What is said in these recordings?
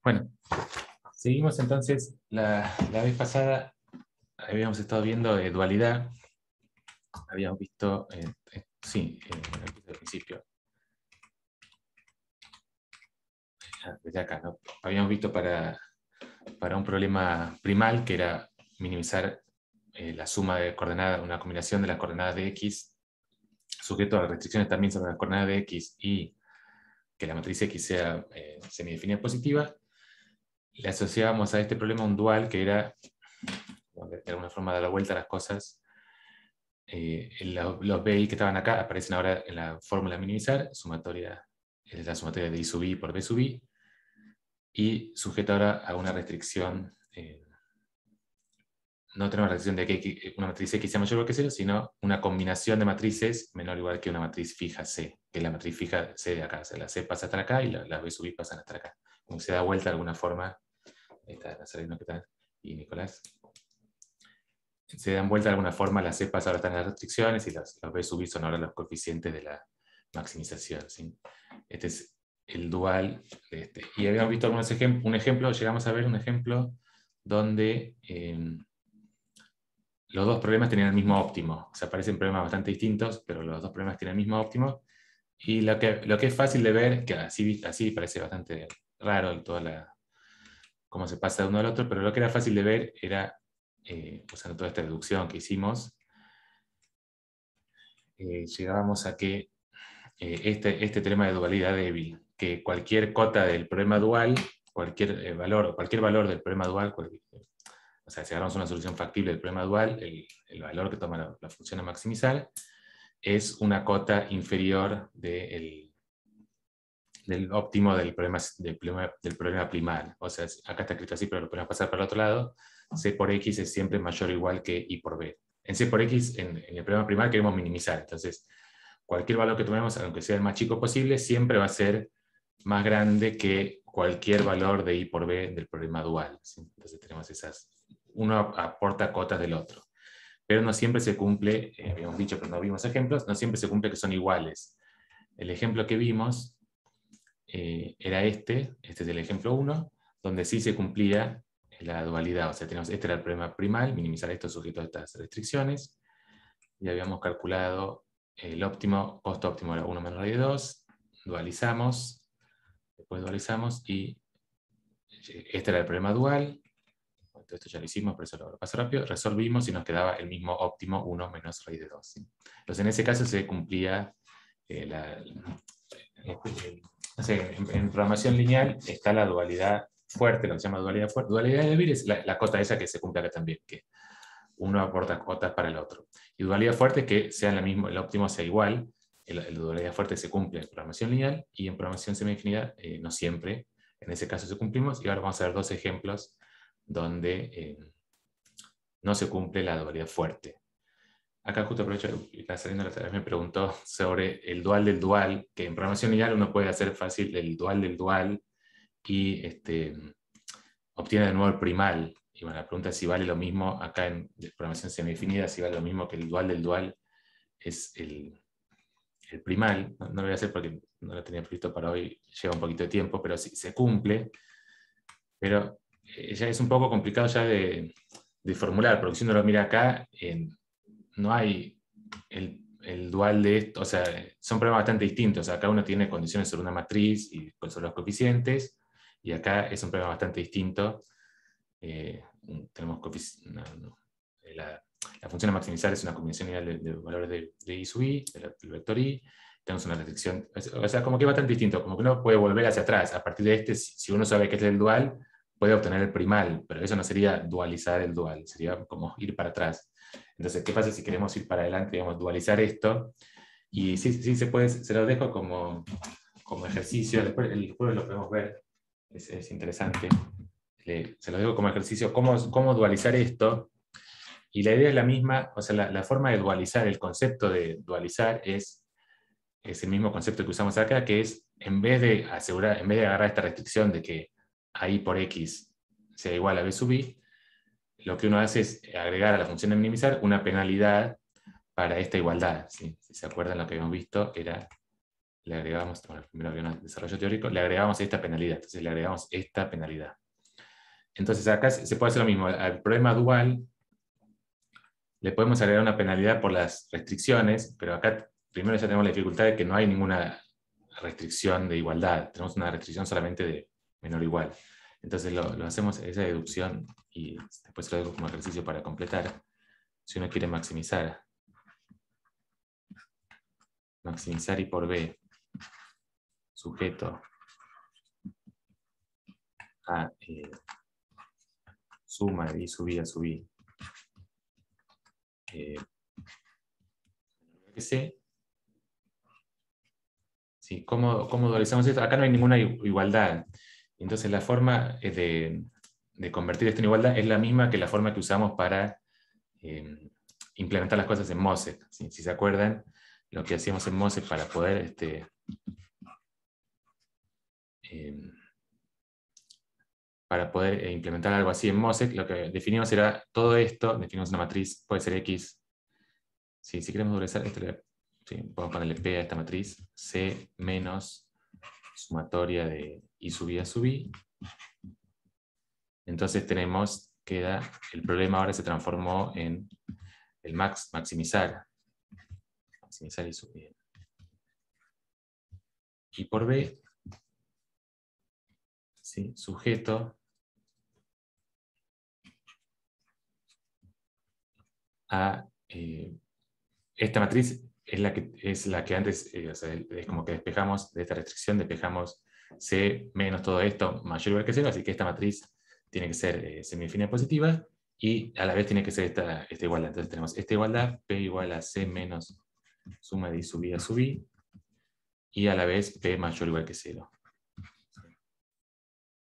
Bueno, seguimos entonces. La vez pasada habíamos estado viendo dualidad. Habíamos visto, sí, al principio, desde acá, ¿no? Habíamos visto para un problema primal, que era minimizar la suma de coordenadas, una combinación de las coordenadas de x, sujeto a restricciones también sobre las coordenadas de x, y que la matriz x sea semidefinida positiva. Le asociábamos a este problema un dual que era, de alguna forma, dar la vuelta a las cosas. Los BI que estaban acá aparecen ahora en la fórmula minimizar, sumatoria, es la sumatoria de I sub I por B sub I, y sujeto ahora a una restricción, no tenemos la restricción de que una matriz X sea mayor o igual que 0, sino una combinación de matrices menor o igual que una matriz fija C, que es la matriz fija C de acá. O sea, la C pasa hasta acá y las B sub I pasan hasta acá. Como se da vuelta de alguna forma, ahí está Nazareno, ¿qué tal? Y Nicolás. Se dan vuelta de alguna forma, las cepas ahora están en las restricciones y los B sub I son ahora los coeficientes de la maximización, ¿sí? Este es el dual de este. Y habíamos visto algunos un ejemplo, llegamos a ver un ejemplo donde los dos problemas tenían el mismo óptimo. O sea, parecen problemas bastante distintos, pero los dos problemas tienen el mismo óptimo. Y lo que es fácil de ver, que así parece bastante raro y cómo se pasa de uno al otro, pero lo que era fácil de ver era, usando toda esta deducción que hicimos, llegábamos a que este teorema de dualidad débil, que cualquier cota del problema dual, cualquier valor del problema dual, o sea, si agarramos una solución factible del problema dual, el valor que toma la función a maximizar es una cota inferior del óptimo del problema primal. O sea, acá está escrito así, pero lo podemos pasar para el otro lado. C por X es siempre mayor o igual que I por B. En C por X, en el problema primal, queremos minimizar. Entonces, cualquier valor que tomemos, aunque sea el más chico posible, siempre va a ser más grande que cualquier valor de I por B del problema dual, ¿sí? Entonces tenemos esas. Uno aporta cotas del otro. Pero no siempre se cumple, habíamos dicho, pero no vimos ejemplos, no siempre se cumple que son iguales. El ejemplo que vimos era este es el ejemplo 1, donde sí se cumplía la dualidad. O sea, este era el problema primal, minimizar esto sujeto a estas restricciones. Y habíamos calculado el óptimo, costo óptimo era 1 menos raíz de 2, dualizamos, después dualizamos y este era el problema dual. Esto ya lo hicimos, por eso lo paso rápido. Resolvimos y nos quedaba el mismo óptimo 1 menos raíz de 2. ¿Sí? Entonces en ese caso se cumplía no sé, en programación lineal está la dualidad fuerte, lo que se llama dualidad fuerte. Dualidad débil es la cota esa que se cumple acá también, que uno aporta cotas para el otro. Y dualidad fuerte es que sea el óptimo sea igual. El dualidad fuerte se cumple en programación lineal y en programación semidefinida no siempre. En ese caso se cumplimos. Y ahora vamos a ver dos ejemplos donde no se cumple la dualidad fuerte. Acá justo aprovecho, Nazareno la otra vez me preguntó sobre el dual del dual, que en programación lineal uno puede hacer fácil el dual del dual y obtiene de nuevo el primal. Y bueno, la pregunta es si vale lo mismo acá en programación semidefinida, si vale lo mismo que el dual del dual es el primal. No lo voy a hacer porque no lo tenía previsto para hoy, lleva un poquito de tiempo, pero sí se cumple. Pero ya es un poco complicado ya de formular, porque si uno lo mira acá, no hay el dual de esto, o sea, son problemas bastante distintos. O sea, acá uno tiene condiciones sobre una matriz y sobre los coeficientes, y acá es un problema bastante distinto. Tenemos la función a maximizar es una combinación ideal de valores de I sub I, del vector I. Tenemos una restricción, o sea, como que es bastante distinto, como que uno puede volver hacia atrás. A partir de este, si uno sabe que es el dual, puede obtener el primal, pero eso no sería dualizar el dual, sería como ir para atrás. Entonces, ¿qué pasa si queremos ir para adelante, digamos, dualizar esto? Y sí se puede, se lo dejo como ejercicio, después lo podemos ver, es interesante. Se lo dejo como ejercicio, cómo dualizar esto. Y la idea es la misma, o sea, la forma de dualizar, el concepto de dualizar es el mismo concepto que usamos acá, que es, en vez de agarrar esta restricción de que I por X sea igual a B sub I, lo que uno hace es agregar a la función de minimizar una penalidad para esta igualdad. ¿Sí? Si se acuerdan, lo que habíamos visto era le agregamos, bueno, primero había un desarrollo teórico, le agregamos esta penalidad, entonces le agregamos esta penalidad. Entonces acá se puede hacer lo mismo, al problema dual le podemos agregar una penalidad por las restricciones, pero acá primero ya tenemos la dificultad de que no hay ninguna restricción de igualdad, tenemos una restricción solamente de menor o igual. Entonces lo hacemos esa deducción y después lo dejo como ejercicio para completar. Si uno quiere maximizar y por B, sujeto a suma de I sub I a sub I, que C. ¿Sí? ¿Cómo dualizamos esto? Acá no hay ninguna igualdad. Entonces la forma de convertir esto en igualdad es la misma que la forma que usamos para implementar las cosas en MOSEC. ¿Sí? Si se acuerdan, lo que hacíamos en MOSEC para poder implementar algo así en MOSEC, lo que definimos era todo esto, definimos una matriz, puede ser X. Sí, si queremos dualizar, sí, podemos ponerle P a esta matriz, C menos sumatoria de I sub I a sub I. Entonces el problema ahora se transformó en el maximizar I sub I. Y por B, ¿sí? Sujeto a esta matriz es la que antes, o sea, es como que despejamos de esta restricción, despejamos C menos todo esto mayor o igual que 0, así que esta matriz tiene que ser semidefinida positiva y a la vez tiene que ser esta igualdad. Entonces tenemos esta igualdad, P igual a C menos suma de I sub I a sub I, y a la vez P mayor o igual que 0.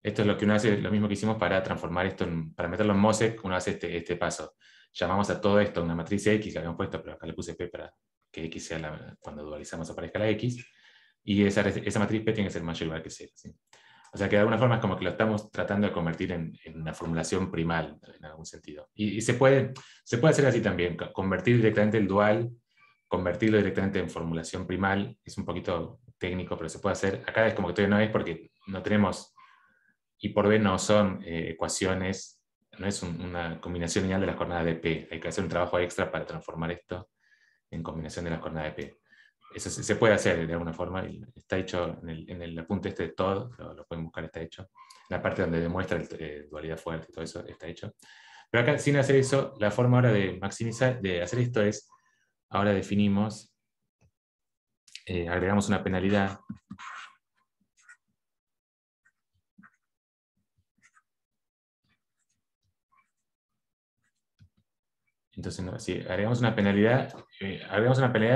Esto es lo que uno hace, lo mismo que hicimos para transformar esto, para meterlo en MOSEC, uno hace este paso. Llamamos a todo esto una matriz X, que habíamos puesto, pero acá le puse P para que X sea cuando dualizamos aparezca la X, y esa matriz P tiene que ser mayor o igual que 0. ¿Sí? O sea que de alguna forma es como que lo estamos tratando de convertir en una formulación primal, en algún sentido. Y se puede hacer así también, convertir directamente el dual, convertirlo directamente en formulación primal, es un poquito técnico, pero se puede hacer. Acá es como que todavía no es porque no tenemos, y por B no son ecuaciones, no es una combinación lineal de las coordenadas de P. Hay que hacer un trabajo extra para transformar esto en combinación de las coordenadas de P. Eso se puede hacer de alguna forma, y está hecho en el apunte de Todd, lo pueden buscar, está hecho. La parte donde demuestra dualidad fuerte y todo eso está hecho. Pero acá, sin hacer eso, la forma ahora de maximizar, de hacer esto es, ahora definimos, agregamos una penalidad. Entonces, si agregamos una penalidad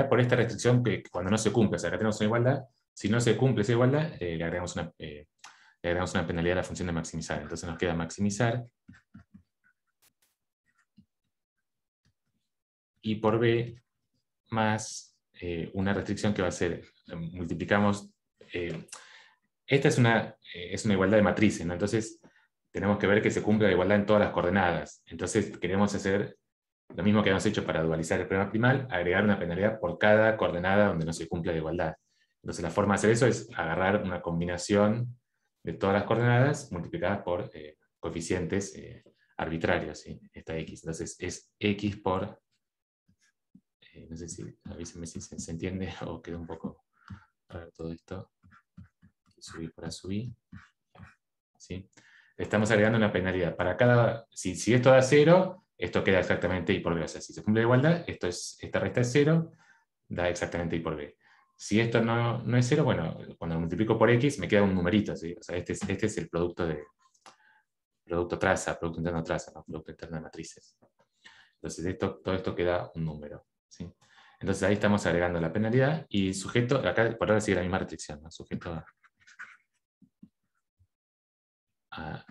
por esta restricción que cuando no se cumple, o sea, acá tenemos una igualdad, si no se cumple esa igualdad, le agregamos una penalidad a la función de maximizar. Entonces nos queda maximizar y por B más una restricción que va a ser, multiplicamos, esta es una igualdad de matrices, ¿no? Entonces tenemos que ver que se cumpla la igualdad en todas las coordenadas. Entonces queremos hacer lo mismo que hemos hecho para dualizar el problema primal, agregar una penalidad por cada coordenada donde no se cumpla la igualdad. Entonces la forma de hacer eso es agarrar una combinación de todas las coordenadas multiplicadas por coeficientes arbitrarios, ¿sí? Esta X. Entonces es X por, no sé si avísenme si se entiende o queda un poco raro todo esto. Subir para subir. ¿Sí? Estamos agregando una penalidad. Para cada, si esto da 0, esto queda exactamente I por B. O sea, si se cumple la igualdad, esta resta es 0, da exactamente I por B. Si esto no es 0, bueno, cuando lo multiplico por X me queda un numerito. ¿Sí? O sea, este es el producto traza, producto interno traza, ¿no? Producto interno de matrices. Entonces todo esto queda un número. ¿Sí? Entonces ahí estamos agregando la penalidad y sujeto, acá por ahora sigue la misma restricción, ¿no? Sujeto a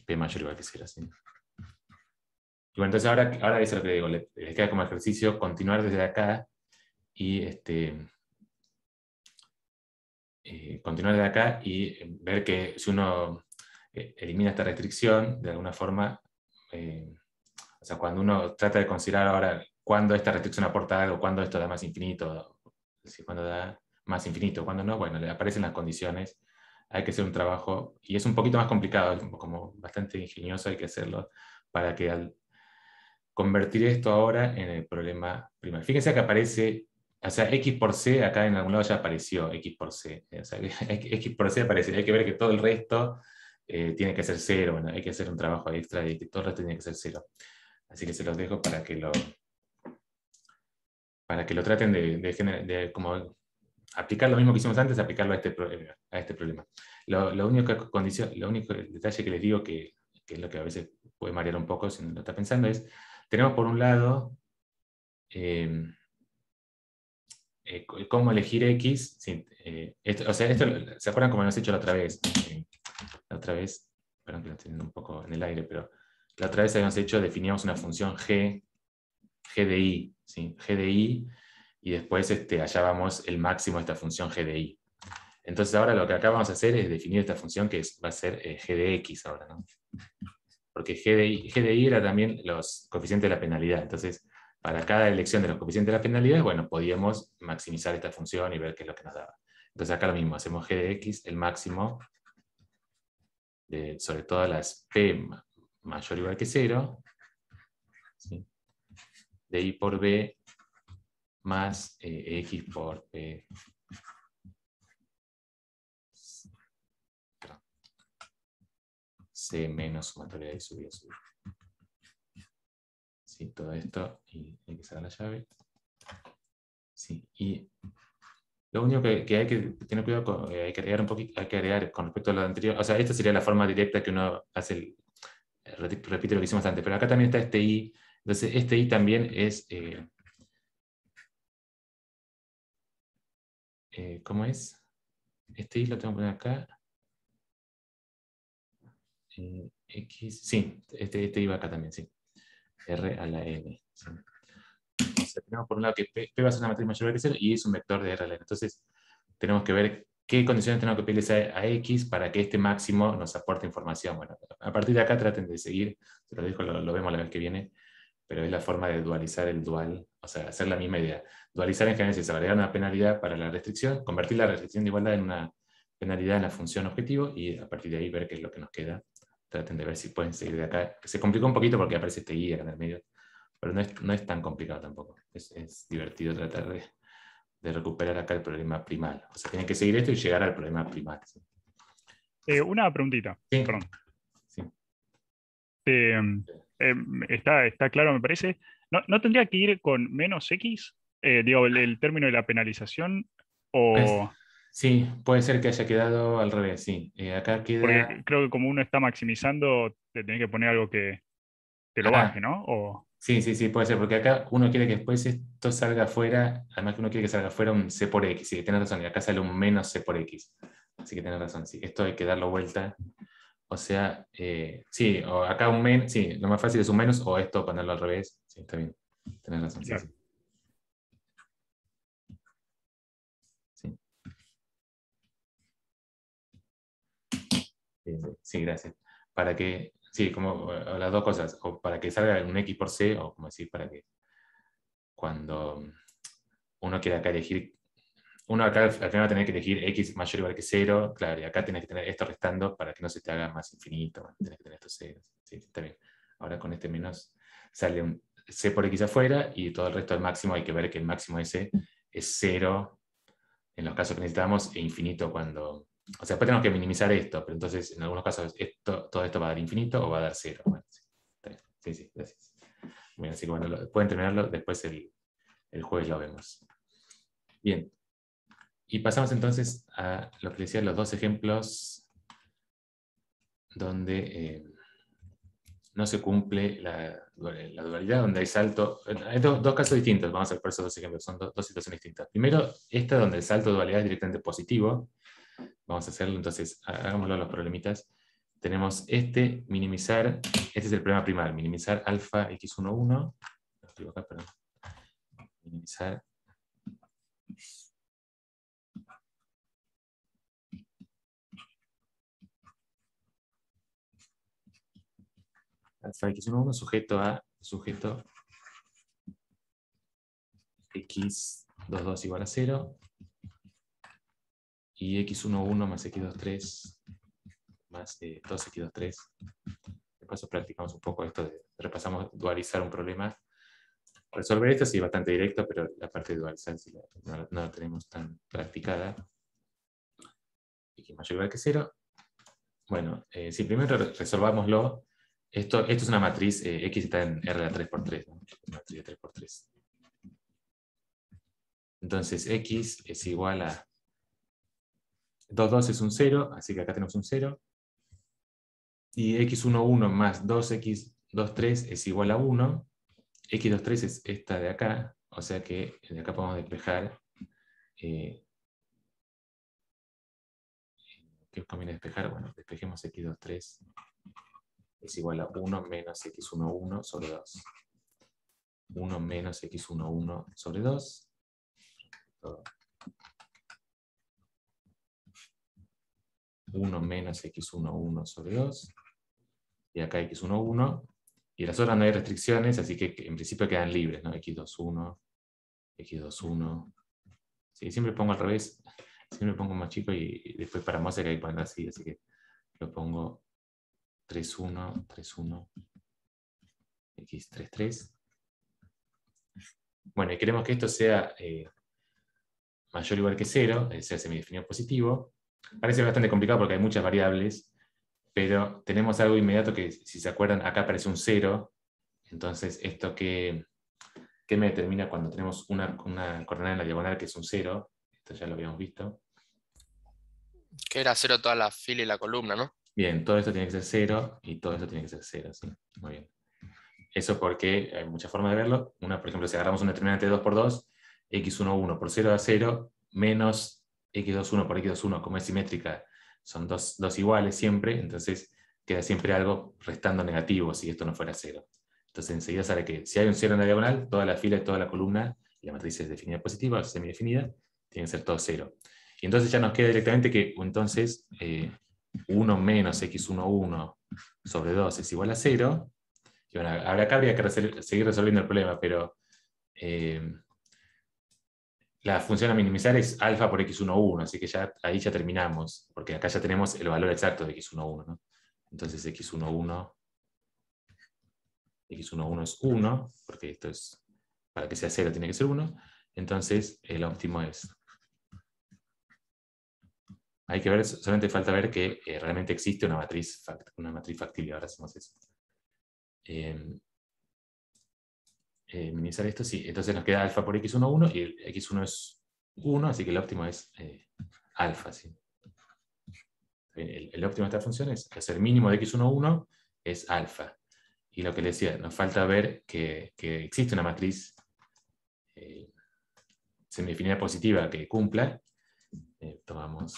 P mayor o igual que 0. ¿Sí? Y bueno, entonces ahora eso es lo que digo, les queda como ejercicio continuar desde acá y continuar desde acá y ver que si uno elimina esta restricción, de alguna forma, o sea, cuando uno trata de considerar ahora cuándo esta restricción aporta algo, cuándo esto da más infinito, cuándo da más infinito. Cuando no, bueno, le aparecen las condiciones, hay que hacer un trabajo, y es un poquito más complicado, es como bastante ingenioso, hay que hacerlo, para que al convertir esto ahora en el problema primario. Fíjense que aparece, o sea, X por C, acá en algún lado ya apareció X por C. O sea, X por C aparece, hay que ver que todo el resto tiene que ser cero, bueno, hay que hacer un trabajo extra de que todo el resto tiene que ser cero. Así que se los dejo para que lo traten de como aplicar lo mismo que hicimos antes, aplicarlo a este problema. Lo único detalle que les digo, que es lo que a veces puede marear un poco si uno lo está pensando, es, tenemos por un lado cómo elegir X. O sea, esto, ¿se acuerdan cómo lo hemos hecho la otra vez? La otra vez, perdón que lo estoy teniendo un poco en el aire, pero la otra vez habíamos hecho, definíamos una función G de I, ¿sí? G de I, y después hallábamos el máximo de esta función G de I. Entonces ahora lo que acá vamos a hacer es definir esta función que va a ser G de X ahora, ¿no? Porque G de I era también los coeficientes de la penalidad. Entonces, para cada elección de los coeficientes de la penalidad, bueno, podíamos maximizar esta función y ver qué es lo que nos daba. Entonces acá lo mismo, hacemos G de X, el máximo, sobre todas las P mayor o igual que 0, ¿sí? De I por B más X por P. C menos sumatoria de subida. Sí, todo esto, y hay que sacar la llave. Sí, y lo único que hay que tener cuidado con, hay que agregar un poquito, hay que agregar con respecto a lo anterior, o sea, esta sería la forma directa que uno hace, repite lo que hicimos antes, pero acá también está este I, entonces este I también es, ¿cómo es? Este I lo tengo que poner acá, X, sí, este I va acá también, sí, R a la N, ¿sí? O sea, tenemos por un lado que P va a ser una matriz mayor que 0 y es un vector de R a la N, entonces tenemos que ver qué condiciones tenemos que pedirles a X para que este máximo nos aporte información. Bueno, a partir de acá traten de seguir, se lo digo, lo vemos la vez que viene, pero es la forma de dualizar el dual, o sea, hacer la misma idea. Dualizar en general es agregar una penalidad para la restricción, convertir la restricción de igualdad en una penalidad en la función objetivo y a partir de ahí ver qué es lo que nos queda. Traten de ver si pueden seguir de acá. Se complicó un poquito porque aparece este guía acá en el medio, pero no es tan complicado tampoco. Es divertido tratar de recuperar acá el problema primal. O sea, tienen que seguir esto y llegar al problema primal. ¿Sí? Una preguntita, Sí, perdón. sí. Eh, está claro, me parece. ¿No tendría que ir con menos X? Digo, el término de la penalización, Pues, o sí, puede ser que haya quedado al revés, sí. Acá queda... porque creo que como uno está maximizando, te tenés que poner algo que te lo baje, Ah, ¿no? O, sí, sí, sí, puede ser, porque acá uno quiere que después esto salga afuera, además que uno quiere que salga afuera un C por X, sí, tienes razón, y acá sale un menos C por X. Así que tienes razón, sí. Esto hay que darlo vuelta. O sea, sí, o acá un menos, sí, lo más fácil es un menos, o esto ponerlo al revés. Sí, está bien. Tienes razón, sí, claro. sí. Sí. Sí, gracias. Para que, sí, como las dos cosas, o para que salga un X por C, o como decir, para que cuando uno quiera acá elegir, uno acá al final va a tener que elegir X mayor o igual que 0, claro, y acá tenés que tener esto restando para que no se te haga más infinito, tenés que tener estos ceros. Sí, está bien. Ahora con este menos sale un C por X afuera y todo el resto del máximo hay que ver que el máximo ese es 0 en los casos que necesitamos e infinito cuando... O sea, después tenemos que minimizar esto, pero entonces en algunos casos todo esto va a dar infinito o va a dar 0. Bueno, sí, sí, sí, gracias. Bueno, así que bueno, pueden terminarlo, después el jueves lo vemos. Bien, y pasamos entonces a lo que decía, los dos ejemplos donde no se cumple la dualidad, donde hay salto. Hay dos casos distintos, vamos a ver por esos dos ejemplos, son dos situaciones distintas. Primero, esta donde el salto de dualidad es directamente positivo. Vamos a hacerlo, entonces hagámoslo los problemitas. Tenemos minimizar, este es el problema primario, minimizar alfa x11, no escribo acá, perdón. Minimizar alfa x11 sujeto x22 igual a 0, y x1,1 más x2,3 más 2x2,3. De paso practicamos un poco esto, repasamos dualizar un problema. Resolver esto sí es bastante directo, pero la parte de dualizar sí no la tenemos tan practicada. X mayor o igual que 0. Bueno, si primero resolvámoslo, esto es una matriz, X está en R de la 3×3, ¿no? Una matriz de 3×3. Entonces X es igual a 2, 2 es un 0, así que acá tenemos un 0. Y x1,1 más 2x2,3 es igual a 1. x2,3 es esta de acá, o sea que de acá podemos despejar. ¿Qué conviene despejar? Bueno, despejemos x2,3 es igual a 1 menos x1,1 sobre 2. 1 menos x1,1 sobre 2. 1 menos x1,1 sobre 2. Y acá x1,1. Y las otras no hay restricciones, así que en principio quedan libres, ¿no? x2,1, x2,1. Sí, siempre pongo al revés. Siempre pongo más chico y después para Mosec hay que ponerlo así que lo pongo 3,1, 3,1, x3,3. Bueno, y queremos que esto sea mayor o igual que 0, sea semidefinido positivo. Parece bastante complicado porque hay muchas variables, pero tenemos algo inmediato que, si se acuerdan, acá aparece un 0. Entonces, esto que me determina cuando tenemos una coordenada en la diagonal que es un 0, esto ya lo habíamos visto. Que era 0 toda la fila y la columna, ¿no? Bien, todo esto tiene que ser 0 y todo esto tiene que ser 0, ¿sí? Muy bien. Eso porque hay muchas formas de verlo. Una, por ejemplo, si agarramos un determinante de 2 por 2, x1,1 por 0 a 0, menos x2,1 por x2,1, como es simétrica, son dos iguales siempre, entonces queda siempre algo restando negativo si esto no fuera 0. Entonces enseguida sale que si hay un 0 en la diagonal, toda la fila y toda la columna, y la matriz es definida positiva o semidefinida, tiene que ser todo 0. Y entonces ya nos queda directamente que entonces 1 menos x1,1 sobre 2 es igual a 0. Y bueno, ahora acá habría que seguir resolviendo el problema, pero la función a minimizar es alfa por x1,1, así que ahí ya terminamos, porque acá ya tenemos el valor exacto de x1,1, ¿no? Entonces x1,1 es 1, porque esto es, para que sea 0 tiene que ser 1, entonces el óptimo es. Hay que ver, solamente falta ver que realmente existe una matriz factible. Ahora hacemos eso. Minimizar esto, sí. Entonces nos queda alfa por x1,1 y el x1 es 1, así que el óptimo es alfa. ¿Sí? El óptimo de esta función es que el mínimo de x1,1 es alfa. Y lo que les decía, nos falta ver que existe una matriz semidefinida positiva que cumpla. Tomamos.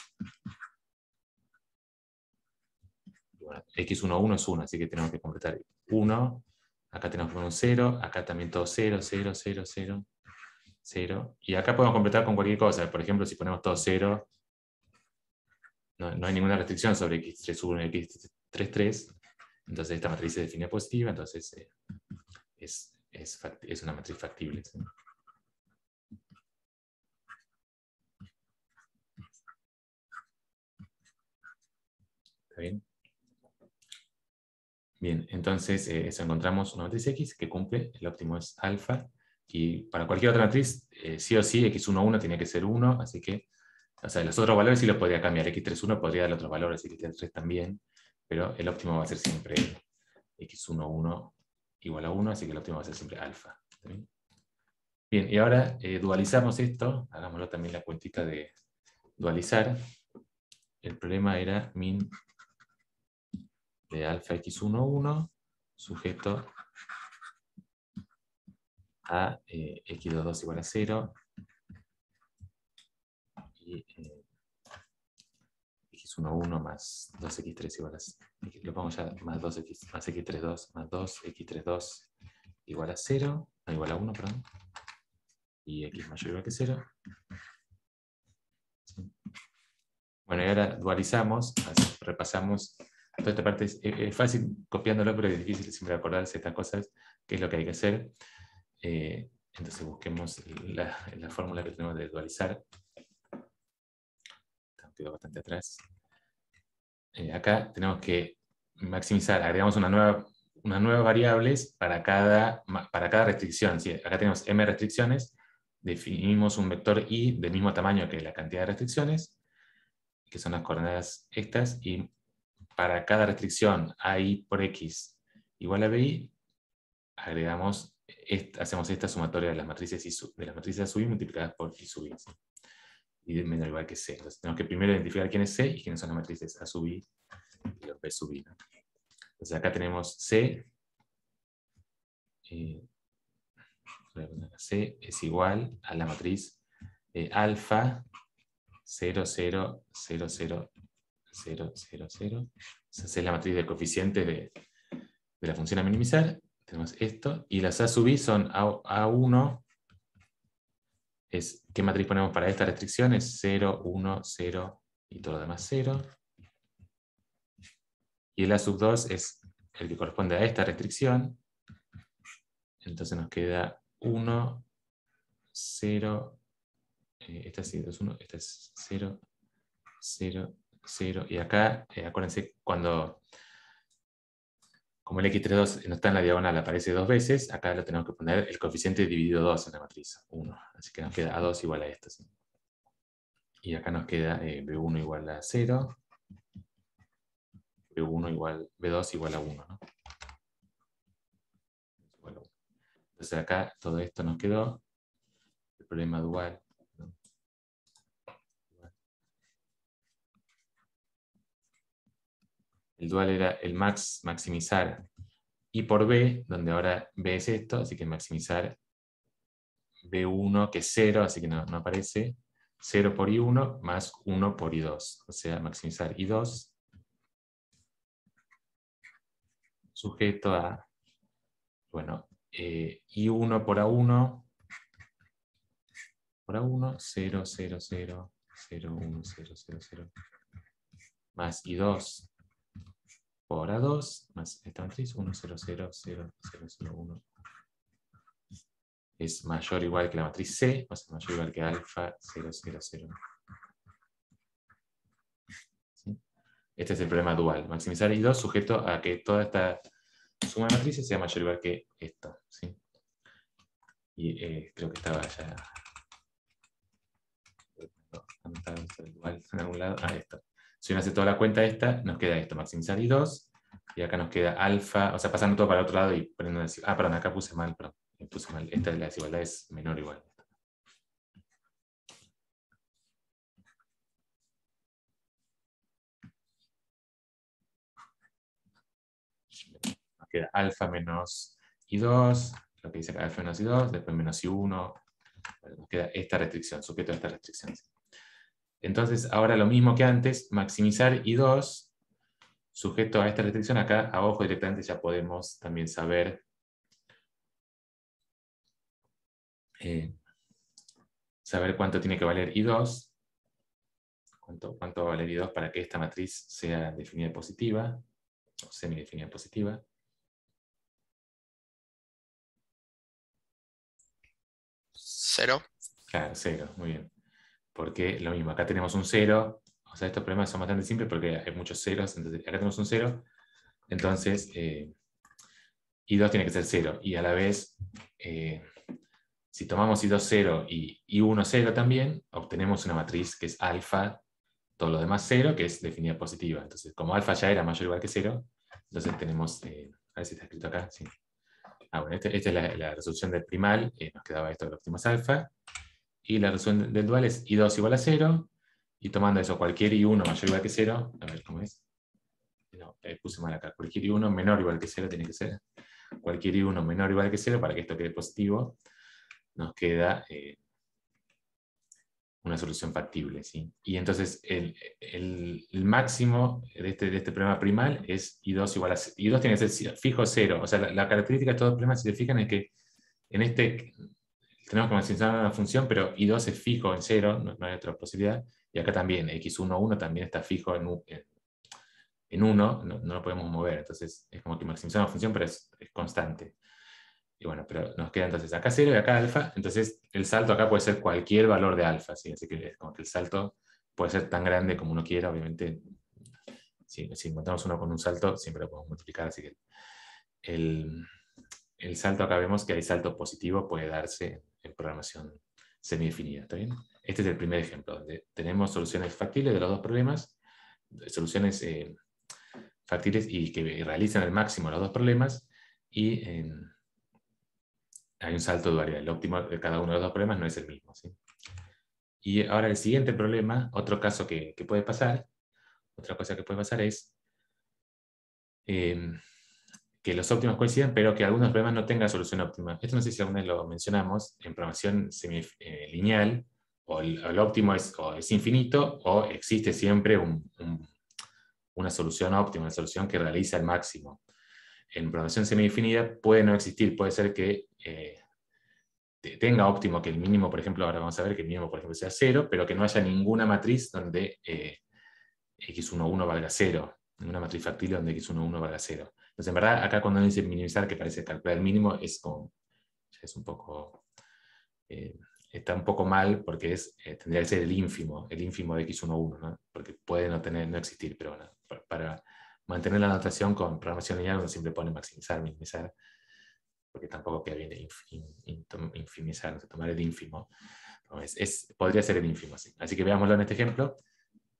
Bueno, x1,1 es 1, así que tenemos que completar 1. Acá tenemos que poner un 0. Acá también todo 0, 0, 0, 0. 0. Y acá podemos completar con cualquier cosa. Por ejemplo, si ponemos todo 0, no hay ninguna restricción sobre x3,1 y x3,3. Entonces esta matriz se define positiva, entonces es una matriz factible. ¿Sí? ¿Está bien? Bien, entonces eso, encontramos una matriz X que cumple, el óptimo es alfa, y para cualquier otra matriz, sí o sí, x1,1 tiene que ser 1, así que, o sea, los otros valores sí los podría cambiar, x3,1 podría dar otros valores, x3 también, pero el óptimo va a ser siempre x1,1 igual a 1, así que el óptimo va a ser siempre alfa. ¿Está bien? Bien, y ahora dualizamos esto, hagámoslo también la cuentita de dualizar. El problema era min de alfa x1,1 sujeto a x22 igual a 0 y x1,1 más 2x3 igual a 0. Lo pongo ya más 2x más x32 más 2x32 igual a 0, no igual a 1, perdón. Y x mayor o igual que 0. ¿Sí? Bueno, y ahora dualizamos, repasamos. Toda esta parte es fácil copiándolo, pero es difícil siempre acordarse de estas cosas, qué es lo que hay que hacer. Entonces busquemos la fórmula que tenemos de dualizar. quedó bastante atrás. Acá tenemos que maximizar, agregamos unas nuevas variables para cada restricción. ¿Sí? Acá tenemos m restricciones, definimos un vector i del mismo tamaño que la cantidad de restricciones, que son las coordenadas estas, y para cada restricción AI por X igual a BI, agregamos, hacemos esta sumatoria de las matrices a sub I multiplicadas por I sub I. ¿Sí? Y menor o igual que C. Entonces tenemos que primero identificar quién es C y quiénes son las matrices A sub I y los B sub I, ¿no? Entonces acá tenemos C. C es igual a la matriz alfa 0, 0, 0, 0, 0, 0, 0. Esa es la matriz del coeficiente de la función a minimizar. Tenemos esto. Y las A sub I son A1. ¿Qué matriz ponemos para esta restricción? Es 0, 1, 0 y todo lo demás 0. Y el A sub 2 es el que corresponde a esta restricción. Entonces nos queda 1, 0, esta es 2, 1, esta es 0, 0, 0. Y acá, acuérdense, como el x32 no está en la diagonal, aparece dos veces, acá lo tenemos que poner el coeficiente dividido 2 en la matriz, 1. Así que nos queda A2 igual a esto. ¿Sí? Y acá nos queda B1 igual a 0, B2 igual a 1. ¿no? Entonces acá todo esto nos quedó, el problema dual. ¿no? El dual era el maximizar I por B, donde ahora B es esto, así que maximizar B1, que es 0, así que no aparece, 0 por I1 más 1 por I2. O sea, maximizar I2 sujeto a, bueno, I1 por A1, 0, 0, 0, 0, 1, 0, 0, 0, más I2 por A2, más esta matriz, 1, 0, 0, 0, 0, 0, 1. Es mayor o igual que la matriz C, o sea, mayor o igual que alfa 0, 0, 0. ¿Sí? Este es el problema dual. Maximizar I2 sujeto a que toda esta suma de matrices sea mayor o igual que esto. ¿Sí? Y creo que estaba ya anotado igual en algún lado. Esto. Si uno hace toda la cuenta esta, nos queda esto, maximizar I2, y acá nos queda alfa, o sea, pasando todo para el otro lado y poniendo perdón, acá puse mal, esta de la desigualdad es menor o igual. Nos queda alfa menos I2, lo que dice acá alfa menos I2, después menos I1, nos queda esta restricción, sujeto a esta restricción. Entonces, ahora lo mismo que antes, maximizar I2, sujeto a esta restricción, acá abajo directamente ya podemos también saber cuánto tiene que valer I2, cuánto va a valer I2 para que esta matriz sea definida positiva, o semidefinida positiva. ¿0? Claro, 0, muy bien. Porque lo mismo, acá tenemos un 0, o sea, estos problemas son bastante simples porque hay muchos ceros, entonces acá tenemos un 0, entonces I2 tiene que ser 0, y a la vez, si tomamos I2 0 y I1 0 también, obtenemos una matriz que es alfa, todo lo demás 0, que es definida positiva. Entonces, como alfa ya era mayor o igual que 0, entonces tenemos, a ver si está escrito acá, sí. Bueno, esta es la resolución del primal, nos quedaba esto de los óptimos alfa, y la resolución del dual es I2 igual a 0, y tomando eso, cualquier I1 mayor o igual que 0, a ver cómo es. No, puse mal acá, cualquier I1 menor o igual que 0 tiene que ser. Cualquier I1 menor o igual que 0, para que esto quede positivo, nos queda una solución factible. ¿Sí? Y entonces el máximo de este problema primal es I2 igual a 0. I2 tiene que ser fijo 0. O sea, la característica de todos los problemas, si se fijan, es que en este tenemos que maximizar una función, pero I2 es fijo en 0, no hay otra posibilidad. Y acá también, x1,1 también está fijo en 1, no lo podemos mover. Entonces es como que maximizamos la función, pero es constante. Y bueno, pero nos queda entonces acá 0 y acá alfa, entonces el salto acá puede ser cualquier valor de alfa, ¿sí? Así que es como que el salto puede ser tan grande como uno quiera, obviamente. Si encontramos uno con un salto, siempre lo podemos multiplicar, así que el salto acá vemos que hay salto positivo, puede darse en programación semidefinida, ¿está bien? Este es el primer ejemplo, donde tenemos soluciones factibles de los dos problemas, soluciones factibles y que realizan el máximo los dos problemas, y hay un salto de dualidad. El óptimo de cada uno de los dos problemas no es el mismo, ¿sí? Y ahora el siguiente problema, otro caso que puede pasar, otra cosa que puede pasar es que los óptimos coinciden, pero que algunos problemas no tengan solución óptima. Esto no sé si alguna vez lo mencionamos, en programación lineal, o el óptimo o es infinito, o existe siempre una solución óptima, una solución que realiza el máximo. En programación semidefinida puede no existir, puede ser que tenga óptimo, que el mínimo, por ejemplo, ahora vamos a ver que el mínimo, por ejemplo, sea 0, pero que no haya ninguna matriz donde x11 valga 0, ninguna matriz factible donde x11 valga 0. Entonces, en verdad, acá cuando uno dice minimizar, que parece calcular el mínimo, es un poco, está un poco mal, porque tendría que ser el ínfimo de x11, ¿no? Porque puede no existir, pero bueno, para mantener la notación con programación lineal uno siempre pone maximizar, minimizar, porque tampoco queda bien infimizar, no sé, tomar el ínfimo. No, podría ser el ínfimo, así. Así que veámoslo en este ejemplo.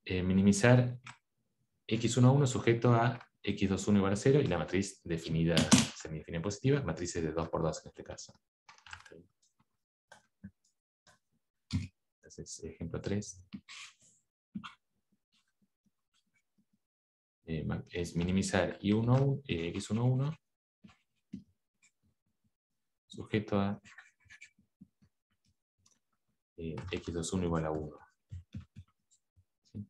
Minimizar x11 sujeto a x21 igual a 0 y la matriz definida, semidefinida positiva, matrices de 2 por 2 en este caso. Entonces, ejemplo 3. Es minimizar x11 sujeto a x21 igual a 1. ¿Sí?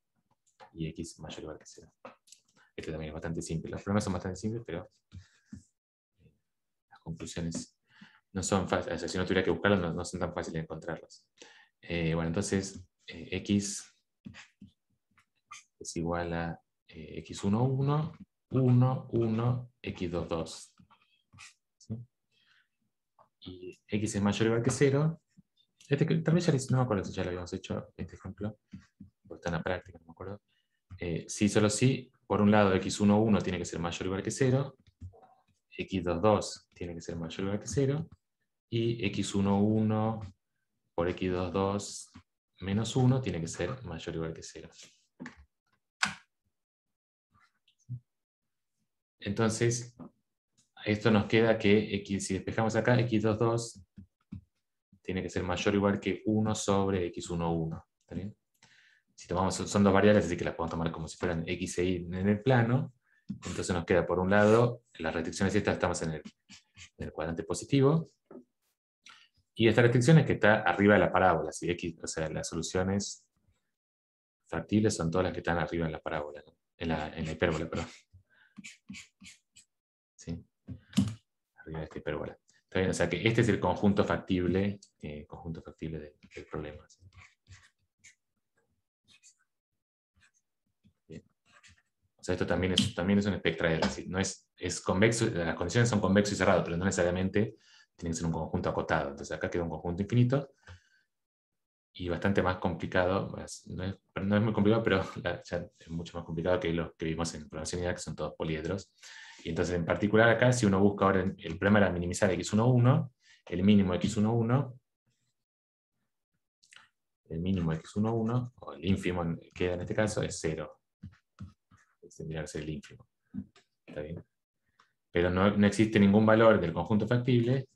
Y x mayor o igual que 0. Este también es bastante simple. Los problemas son bastante simples, pero las conclusiones no son fáciles. O sea, si no tuviera que buscarlos, no son tan fáciles de encontrarlos. Bueno, entonces, x es igual a x11, 1, 1, x22. ¿Sí? Y x es mayor o igual que 0. Tal vez no me acuerdo si ya lo habíamos hecho, este ejemplo, porque está en la práctica, no me acuerdo. Sí, solo sí, por un lado x11 tiene que ser mayor o igual que 0, x22 tiene que ser mayor o igual que 0, y x11 por x22 menos 1 tiene que ser mayor o igual que 0. Entonces, esto nos queda que si despejamos acá, x22 tiene que ser mayor o igual que 1 sobre x11. ¿Está bien? Si tomamos, son dos variables, así que las podemos tomar como si fueran x e y en el plano. Entonces nos queda por un lado, las restricciones estas estamos en el cuadrante positivo. Y esta restricción es que está arriba de la parábola. ¿Sí? O sea, las soluciones factibles son todas las que están arriba en la parábola, ¿no? en la hipérbola, perdón. ¿Sí? Arriba de esta hipérbola. ¿Está bien? O sea que este es el conjunto factible del problema. ¿Sí? Bien. O sea, esto también es un espectral, no es convexo, las condiciones son convexo y cerrado, pero no necesariamente tiene que ser un conjunto acotado. Entonces acá queda un conjunto infinito y bastante más complicado, no es muy complicado, pero ya es mucho más complicado que los que vimos en programación lineal, que son todos poliedros. Y entonces en particular acá, si uno busca ahora, el problema era minimizar x11, el mínimo x11, o el ínfimo que en este caso es 0. Tendría que ser el ínfimo. ¿Está bien? Pero no existe ningún valor del conjunto factible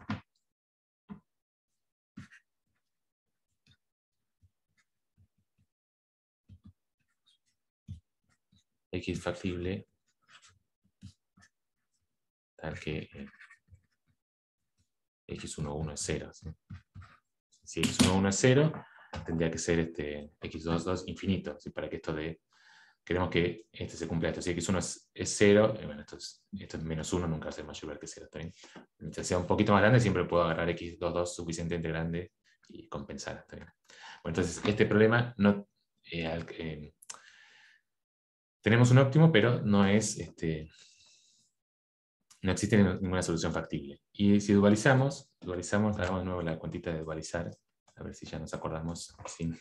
x factible tal que x11 es 0. ¿Sí? Si x11 es 0, tendría que ser x22 infinito, ¿sí? Para que queremos que este se cumpla esto. Si x1 es 0, bueno, esto es menos 1, nunca va a ser mayor o igual que 0. ¿Está bien? Mientras sea un poquito más grande, siempre puedo agarrar x22 suficientemente grande y compensar. ¿Está bien? Bueno, entonces, este problema tenemos un óptimo, pero no existe ninguna solución factible. Y si dualizamos, hagamos de nuevo la cuantita de dualizar, a ver si ya nos acordamos sin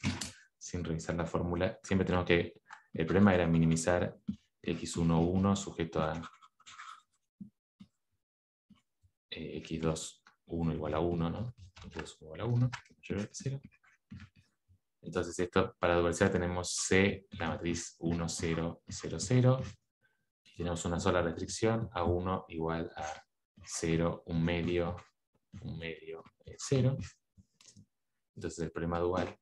sin revisar la fórmula, siempre tenemos que, el problema era minimizar x1,1 sujeto a x2,1 igual a 1, ¿no? x2 igual a 1, mayor que 0. Entonces esto, para dualizar tenemos C, la matriz 1, 0, 0, 0. Y tenemos una sola restricción, A1 igual a 0, 1 medio, 0. Entonces el problema dual,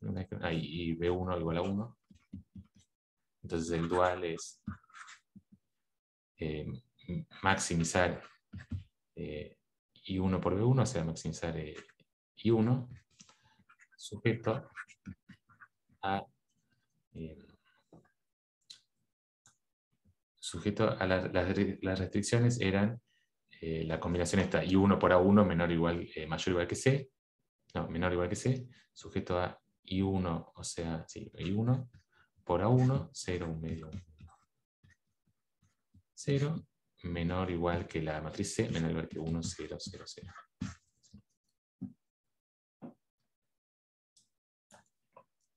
y B1 igual a 1. Entonces el dual es maximizar I1 por B1, o sea, maximizar I1 sujeto a las restricciones eran la combinación esta I1 por A1 mayor o igual que C, menor o igual que C, sujeto a I1, o sea, sí, I1 por A1, 0, 1 medio, 0, menor o igual que la matriz C, menor o igual que 1, 0, 0, 0.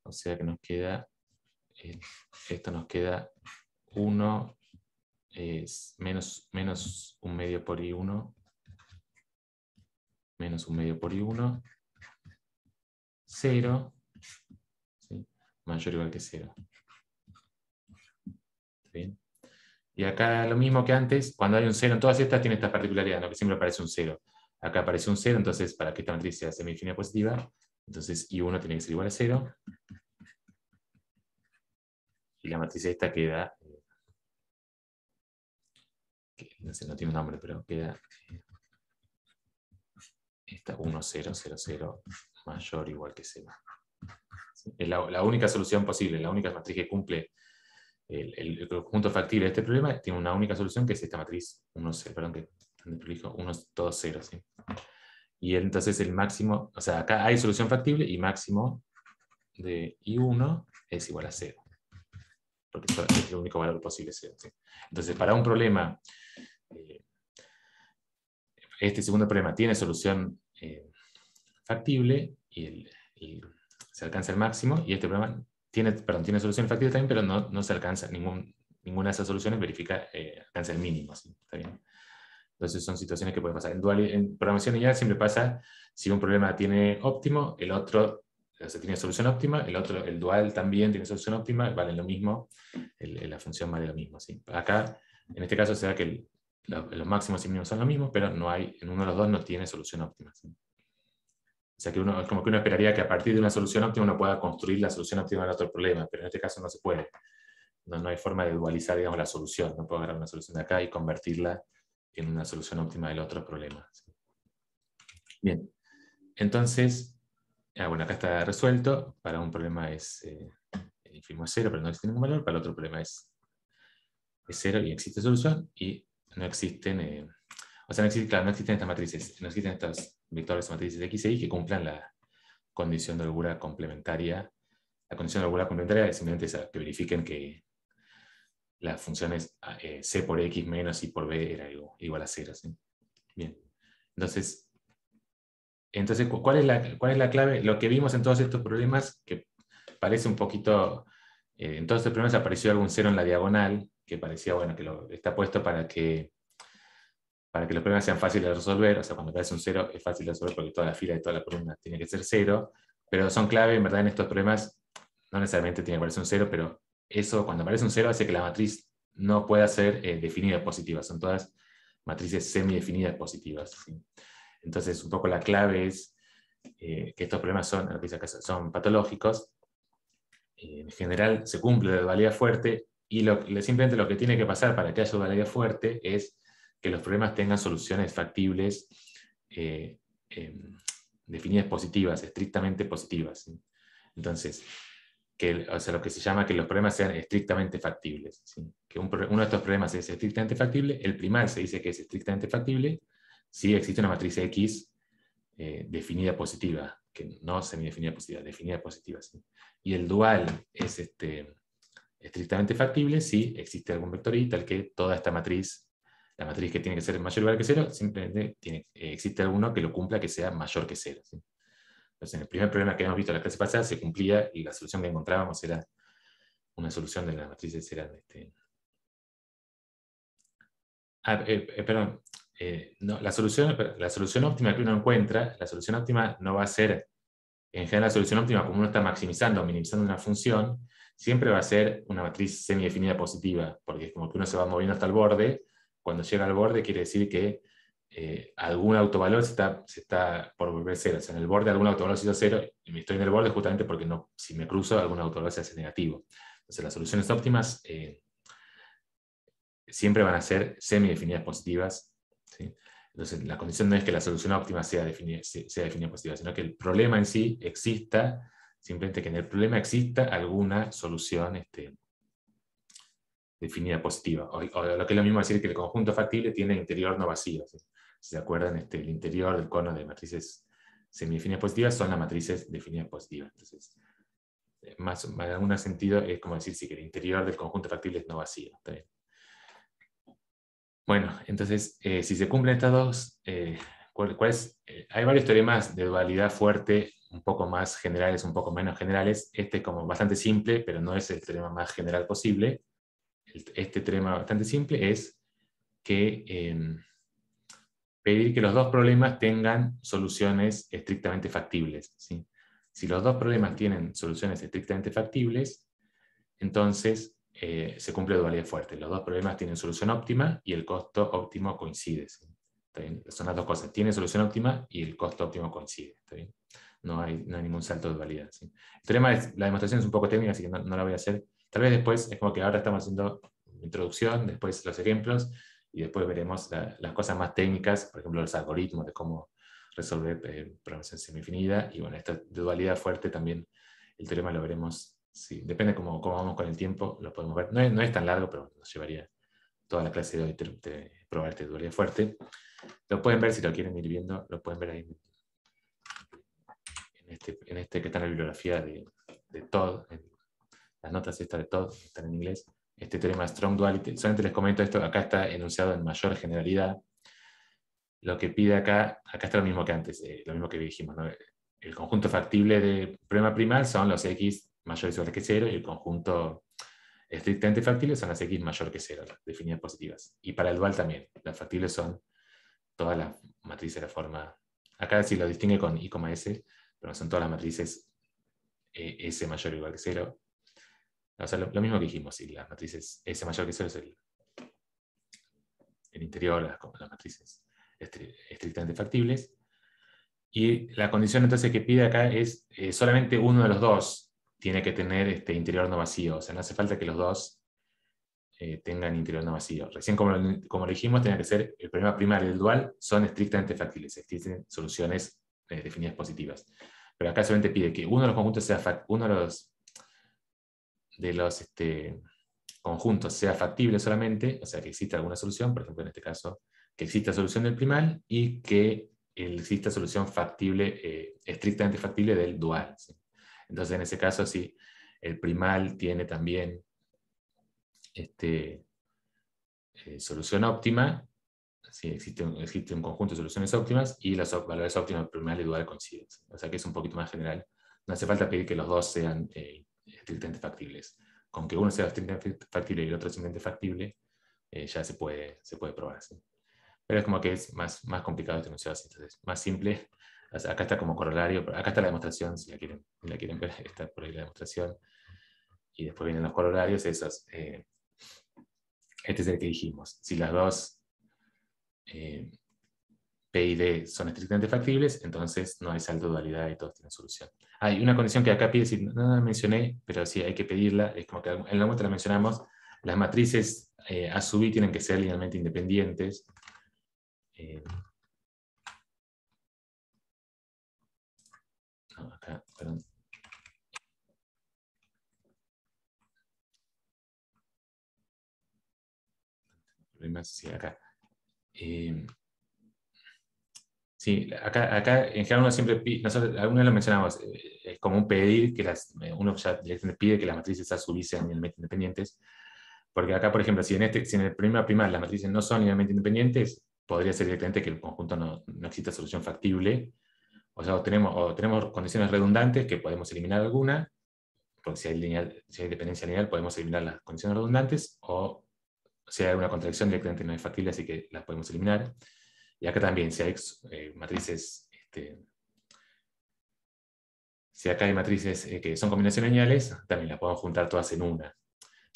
O sea que nos queda, esto nos queda 1 menos 1 medio por I1, menos 1 medio por I1, 0, ¿sí? Mayor o igual que 0. ¿Bien? Y acá lo mismo que antes, cuando hay un 0, en todas estas tiene esta particularidad, ¿no? Que siempre aparece un 0. Acá aparece un 0, entonces para que esta matriz sea semidefinida positiva, entonces I1 tiene que ser igual a 0. Y la matriz esta queda, no sé, no tiene un nombre, pero queda esta 1, 0, 0, 0, mayor o igual que 0. ¿Sí? Es la única solución posible, la única matriz que cumple el conjunto factible de este problema, tiene una única solución, que es esta matriz 1, 0, perdón, que 1, 2, 0. ¿Sí? Y entonces el máximo, o sea, acá hay solución factible y máximo de I1 es igual a 0. Porque esto es el único valor posible, 0. ¿Sí? Entonces, para un problema, este segundo problema tiene solución factible y se alcanza el máximo, y este problema tiene solución factible también, pero no se alcanza, ninguna de esas soluciones alcanza el mínimo. ¿Sí? ¿Está bien? Entonces son situaciones que pueden pasar. En programación lineal siempre pasa, si un problema tiene óptimo, el otro tiene solución óptima, el dual también tiene solución óptima, valen lo mismo, la función vale lo mismo. ¿Sí? Acá, en este caso, se da que los máximos y mínimos son lo mismo, pero en uno de los dos no tiene solución óptima. ¿Sí? O sea que es como que uno esperaría que a partir de una solución óptima uno pueda construir la solución óptima del otro problema, pero en este caso no se puede. No hay forma de dualizar, digamos, la solución. No puedo agarrar una solución de acá y convertirla en una solución óptima del otro problema. ¿Sí? Bien, entonces, bueno, acá está resuelto. Para un problema es ínfimo 0, pero no existe ningún valor. Para el otro problema es 0 y existe solución. Y no existen, o sea, no existen estas matrices, no existen estos vectores o matrices de X e Y que cumplan la condición de holgura complementaria. La condición de holgura complementaria es simplemente esa, que verifiquen que las funciones C por X menos Y por B era igual a 0. ¿Sí? Bien. Entonces, ¿cuál es la clave? Lo que vimos en todos estos problemas, que parece un poquito... en todos estos problemas apareció algún 0 en la diagonal, que parecía, bueno, que está puesto para que los problemas sean fáciles de resolver. O sea, cuando aparece un 0 es fácil de resolver porque toda la fila y toda la columna tiene que ser 0. Pero son clave, en verdad, en estos problemas, no necesariamente tiene que aparecer un 0, pero eso, cuando aparece un 0, hace que la matriz no pueda ser definida positiva. Son todas matrices semidefinidas positivas. ¿Sí? Entonces, un poco la clave es que estos problemas son patológicos. En general, se cumple la dualidad fuerte, y simplemente lo que tiene que pasar para que haya dualidad fuerte es que los problemas tengan soluciones factibles definidas positivas, estrictamente positivas. ¿Sí? Entonces, o sea, lo que se llama que los problemas sean estrictamente factibles. ¿Sí? Que uno de estos problemas es estrictamente factible, el primal se dice que es estrictamente factible si existe una matriz X definida positiva, que no semidefinida positiva, definida positiva. ¿Sí? Y el dual es estrictamente factible si existe algún vector Y tal que toda esta matriz, la matriz que tiene que ser mayor o igual que 0, simplemente existe alguno que lo cumpla que sea mayor que 0. ¿Sí? Entonces, en el primer problema que habíamos visto en la clase pasada se cumplía y la solución que encontrábamos era una solución de las matrices eran perdón. No, la solución óptima que uno encuentra, la solución óptima no va a ser, en general la solución óptima, como uno está maximizando o minimizando una función, siempre va a ser una matriz semidefinida positiva, porque es como que uno se va moviendo hasta el borde. Cuando llega al borde quiere decir que algún autovalor se está por volver cero. O sea, en el borde algún autovalor se hizo cero, y estoy en el borde justamente porque no, si me cruzo algún autovalor se hace negativo. Entonces las soluciones óptimas siempre van a ser semidefinidas positivas, ¿sí? Entonces la condición no es que la solución óptima sea definida positiva, sino que el problema en sí exista, simplemente que en el problema exista alguna solución definida positiva. O lo que es lo mismo decir que el conjunto factible tiene interior no vacío. ¿Sí? Si se acuerdan, el interior del cono de matrices semidefinidas positivas son las matrices definidas positivas. Entonces, más en algún sentido es como decir sí, que el interior del conjunto factible es no vacío. ¿Está bien? Bueno, entonces, si se cumplen estas dos, hay varios teoremas de dualidad fuerte, un poco más generales, un poco menos generales. Este es como bastante simple, pero no es el teorema más general posible. Este teorema bastante simple es que pedir que los dos problemas tengan soluciones estrictamente factibles, ¿sí? Si los dos problemas tienen soluciones estrictamente factibles, entonces se cumple dualidad fuerte. Los dos problemas tienen solución óptima y el costo óptimo coincide. ¿Sí? Son las dos cosas. Tiene solución óptima y el costo óptimo coincide. ¿Está bien? No hay ningún salto de dualidad. ¿Sí? El teorema la demostración es un poco técnica, así que no la voy a hacer. Tal vez después, es como que ahora estamos haciendo introducción, después los ejemplos, y después veremos las cosas más técnicas, por ejemplo, los algoritmos de cómo resolver programación semifinida. Y bueno, esta de dualidad fuerte también, el teorema lo veremos. Sí, depende cómo vamos con el tiempo, lo podemos ver. No es tan largo, pero nos llevaría toda la clase de hoy de probar esta dualidad fuerte. Lo pueden ver si lo quieren ir viendo, lo pueden ver ahí en este que está en la bibliografía de Todd, en las notas estas de Todd, que están en inglés. Este teorema Strong Duality, solamente les comento esto, acá está enunciado en mayor generalidad. Lo que pide acá está lo mismo que antes, lo mismo que dijimos, ¿no? El conjunto factible de problema primal son los X mayores o iguales que 0, y el conjunto estrictamente factible son las X mayor que 0, definidas positivas. Y para el dual también, las factibles son todas las matrices de la forma, acá sí lo distingue con I, S, pero son todas las matrices S mayor o igual que 0. O sea, lo mismo que dijimos, si las matrices S mayor que 0 es el interior, las matrices estrictamente factibles. Y la condición entonces que pide acá es solamente uno de los dos tiene que tener interior no vacío. O sea, no hace falta que los dos tengan interior no vacío. Recién, como lo dijimos, tenía que ser el problema primario del dual son estrictamente factibles. Existen soluciones definidas positivas. Pero acá solamente pide que uno de los conjuntos sea uno de los conjuntos sea factible solamente, o sea, que exista alguna solución, por ejemplo, en este caso, que exista solución del primal y que exista solución factible, estrictamente factible del dual. ¿Sí? Entonces, en ese caso, sí, el primal tiene también solución óptima, ¿sí? existe un conjunto de soluciones óptimas y los valores óptimos del primal y dual coinciden. ¿Sí? O sea que es un poquito más general. No hace falta pedir que los dos sean estrictamente factibles. Con que uno sea estrictamente factible y el otro simplemente factible, ya se puede probar. ¿Sí? Pero es como que es más complicado este enunciado así. Entonces, más simple. Acá está como corolario, acá está la demostración, si la quieren ver, está por ahí la demostración. Y después vienen los corolarios, esos. Este es el que dijimos. Si las dos P y D son estrictamente factibles, entonces no hay salto de dualidad y todos tienen solución. Hay una condición que acá pide, si no la mencioné, pero sí hay que pedirla, es como que en la muestra la mencionamos, las matrices A sub I tienen que ser linealmente independientes. No, acá, perdón. Problemas, sí, acá. Sí, acá en general uno siempre pide, nosotros algunos lo mencionamos, es como un pedir que uno ya directamente pide que las matrices A sub I sean linealmente independientes, porque acá, por ejemplo, si en el problema primal las matrices no son linealmente independientes, podría ser directamente que el conjunto no exista solución factible, O sea, tenemos condiciones redundantes que podemos eliminar alguna, porque si hay dependencia lineal podemos eliminar las condiciones redundantes, o si hay una contradicción directamente no es factible, así que las podemos eliminar. Y acá también, si hay matrices, si acá hay matrices que son combinaciones lineales, también las podemos juntar todas en una.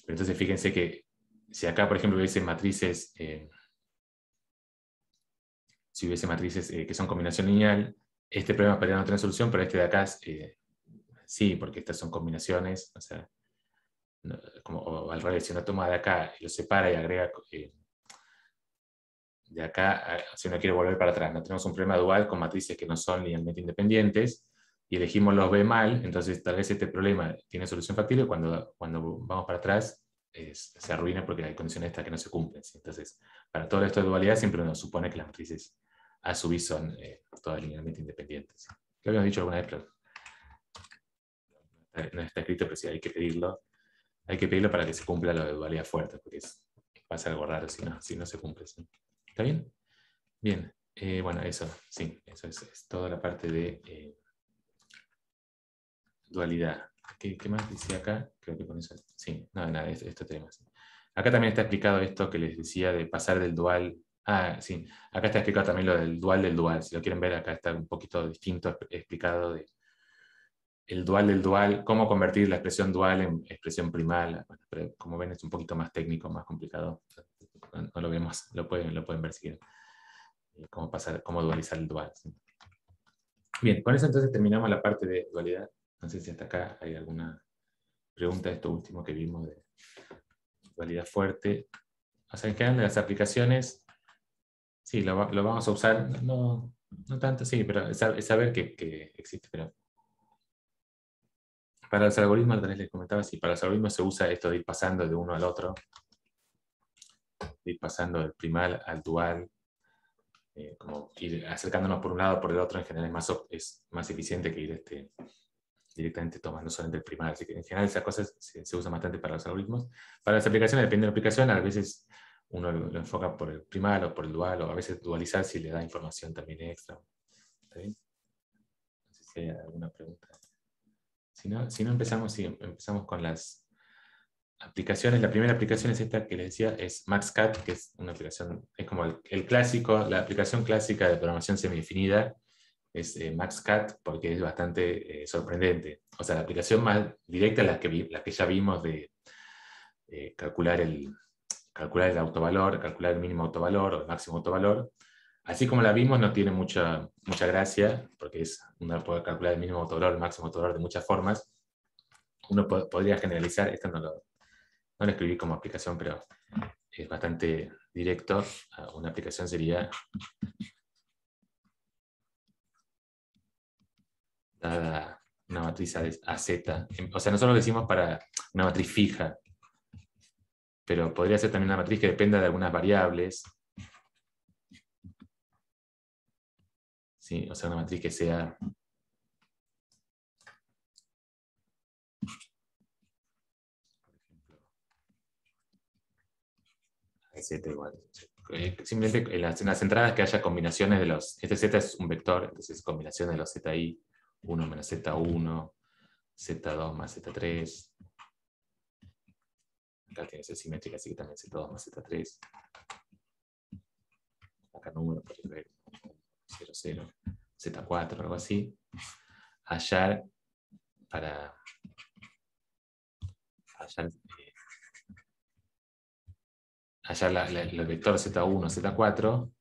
Pero entonces fíjense que si acá, por ejemplo, hubiese matrices, que son combinación lineal, este problema podría no tener solución, pero este de acá sí, porque estas son combinaciones, o sea, o al revés, si uno toma de acá y lo separa y agrega de acá, si uno quiere volver para atrás, no tenemos un problema dual con matrices que no son linealmente independientes, y elegimos los B mal, entonces tal vez este problema tiene solución factible, y cuando vamos para atrás se arruina porque hay condiciones estas que no se cumplen, ¿sí? Entonces, para todo esto de dualidad siempre uno supone que las matrices A sub I son todas linealmente independientes, ¿sí? Lo habíamos dicho alguna vez, pero no está escrito, pero sí hay que pedirlo. Hay que pedirlo para que se cumpla lo de dualidad fuerte, porque pasa algo raro si no se cumple, ¿sí? ¿Está bien? Bien. Bueno, eso, sí, eso es toda la parte de dualidad. ¿Qué más decía acá? Creo que con eso. Sí, nada, esto tenemos. Acá también está explicado esto que les decía de pasar del dual. Ah, sí, acá está explicado también lo del dual. Si lo quieren ver, acá está un poquito distinto explicado de el dual del dual, cómo convertir la expresión dual en expresión primal. Bueno, pero como ven es un poquito más técnico, más complicado. No lo vemos, lo pueden ver si quieren. Cómo dualizar el dual. ¿Sí? Bien, con eso entonces terminamos la parte de dualidad. No sé si hasta acá hay alguna pregunta de esto último que vimos de dualidad fuerte. O sea, en general de las aplicaciones, sí, lo vamos a usar, no tanto, sí, pero es saber que existe. Pero para los algoritmos, tal vez les comentaba, sí, para los algoritmos se usa esto de ir pasando de uno al otro, de ir pasando del primal al dual, como ir acercándonos por un lado o por el otro, en general es más eficiente que ir directamente tomando solamente el primal. Así que en general esas cosas se usan bastante para los algoritmos. Para las aplicaciones, depende de la aplicación, a veces uno lo enfoca por el primal o por el dual, o a veces dualizar si le da información también extra. ¿Está bien? No sé si hay alguna pregunta. Si no empezamos con las aplicaciones. La primera aplicación es esta que les decía, es MaxCat, que es una aplicación, es como el clásico, la aplicación clásica de programación semidefinida, es MaxCat, porque es bastante sorprendente. O sea, la aplicación más directa es la que ya vimos de calcular el autovalor, calcular el mínimo autovalor o el máximo autovalor. Así como la vimos, no tiene mucha gracia, porque uno puede calcular el mínimo autovalor, el máximo autovalor de muchas formas. Uno podría generalizar, esto no lo escribí como aplicación, pero es bastante directo. Una aplicación sería dada una matriz AZ. O sea, nosotros lo decimos para una matriz fija, pero podría ser también una matriz que dependa de algunas variables. ¿Sí? O sea, una matriz que sea Z igual. Simplemente en las entradas que haya combinaciones de los. Este Z es un vector, entonces combinaciones de los ZI, 1 menos Z1, Z2 más Z3. Acá tiene que ser simétrica, así que también Z2 más Z3. Acá número, por ejemplo, 0, 0, Z4, algo así. Hallar para hallar el vector Z1, Z4,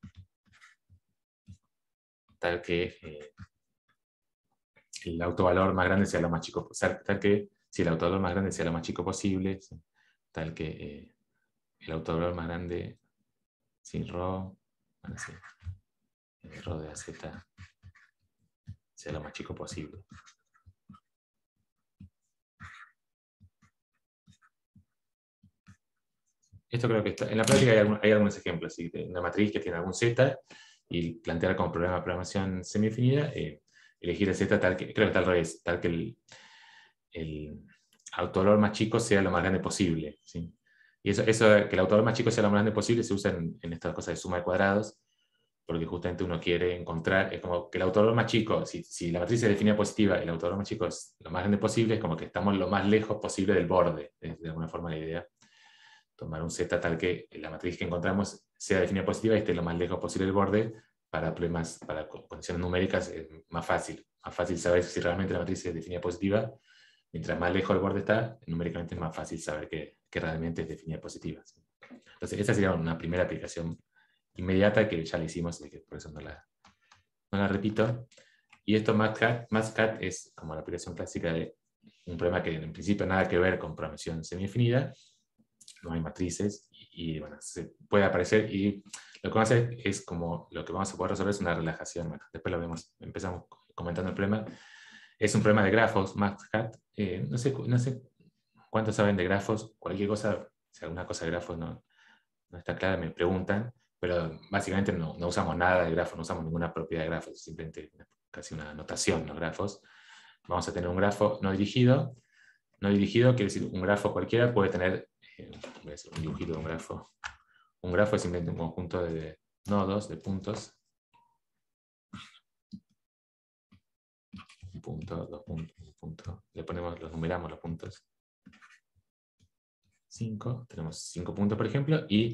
tal que el autovalor más grande sea lo más chico, tal que si el autovalor más grande sea lo más chico posible, tal que el autovalor más grande sin ρ, bueno, sí, el ρ de AZ sea lo más chico posible. Esto creo que está. En la práctica hay algunos ejemplos, ¿sí? De una matriz que tiene algún Z y plantear como problema de programación semidefinida, elegir el Z tal que, creo que está al revés, tal que el autovalor más chico sea lo más grande posible. ¿Sí? Y eso que el autovalor más chico sea lo más grande posible se usa en estas cosas de suma de cuadrados. porque justamente uno quiere encontrar, es como que el autovalor más chico, si la matriz se define positiva y el autovalor más chico es lo más grande posible, es como que estamos lo más lejos posible del borde, es de alguna forma la idea. Tomar un Z tal que la matriz que encontramos sea definida positiva y esté lo más lejos posible del borde. Para problemas, para condiciones numéricas es más fácil saber si realmente la matriz se define positiva. Mientras más lejos del borde está, numéricamente es más fácil saber que realmente es definida positiva. Entonces, esa sería una primera aplicación inmediata que ya la hicimos, y que por eso no la repito. Y esto MathCAD es como la aplicación clásica de un problema que en principio nada que ver con programación semidefinida, no hay matrices, y bueno, se puede aparecer, y lo que vamos a hacer es como, lo que vamos a poder resolver es una relajación. Bueno, después lo vemos, empezamos comentando el problema. Es un problema de grafos, MathCAD. No sé cuántos saben de grafos, cualquier cosa, si alguna cosa de grafos no está clara, me preguntan, pero básicamente no usamos nada de grafos, no usamos ninguna propiedad de grafos, simplemente casi una notación los grafos. Vamos a tener un grafo no dirigido. No dirigido quiere decir un grafo cualquiera puede tener, voy a hacer un dibujito de un grafo. Un grafo es simplemente un conjunto de nodos, de puntos. Un punto, dos puntos, un punto. Los numeramos los puntos. 5, tenemos 5 puntos por ejemplo, y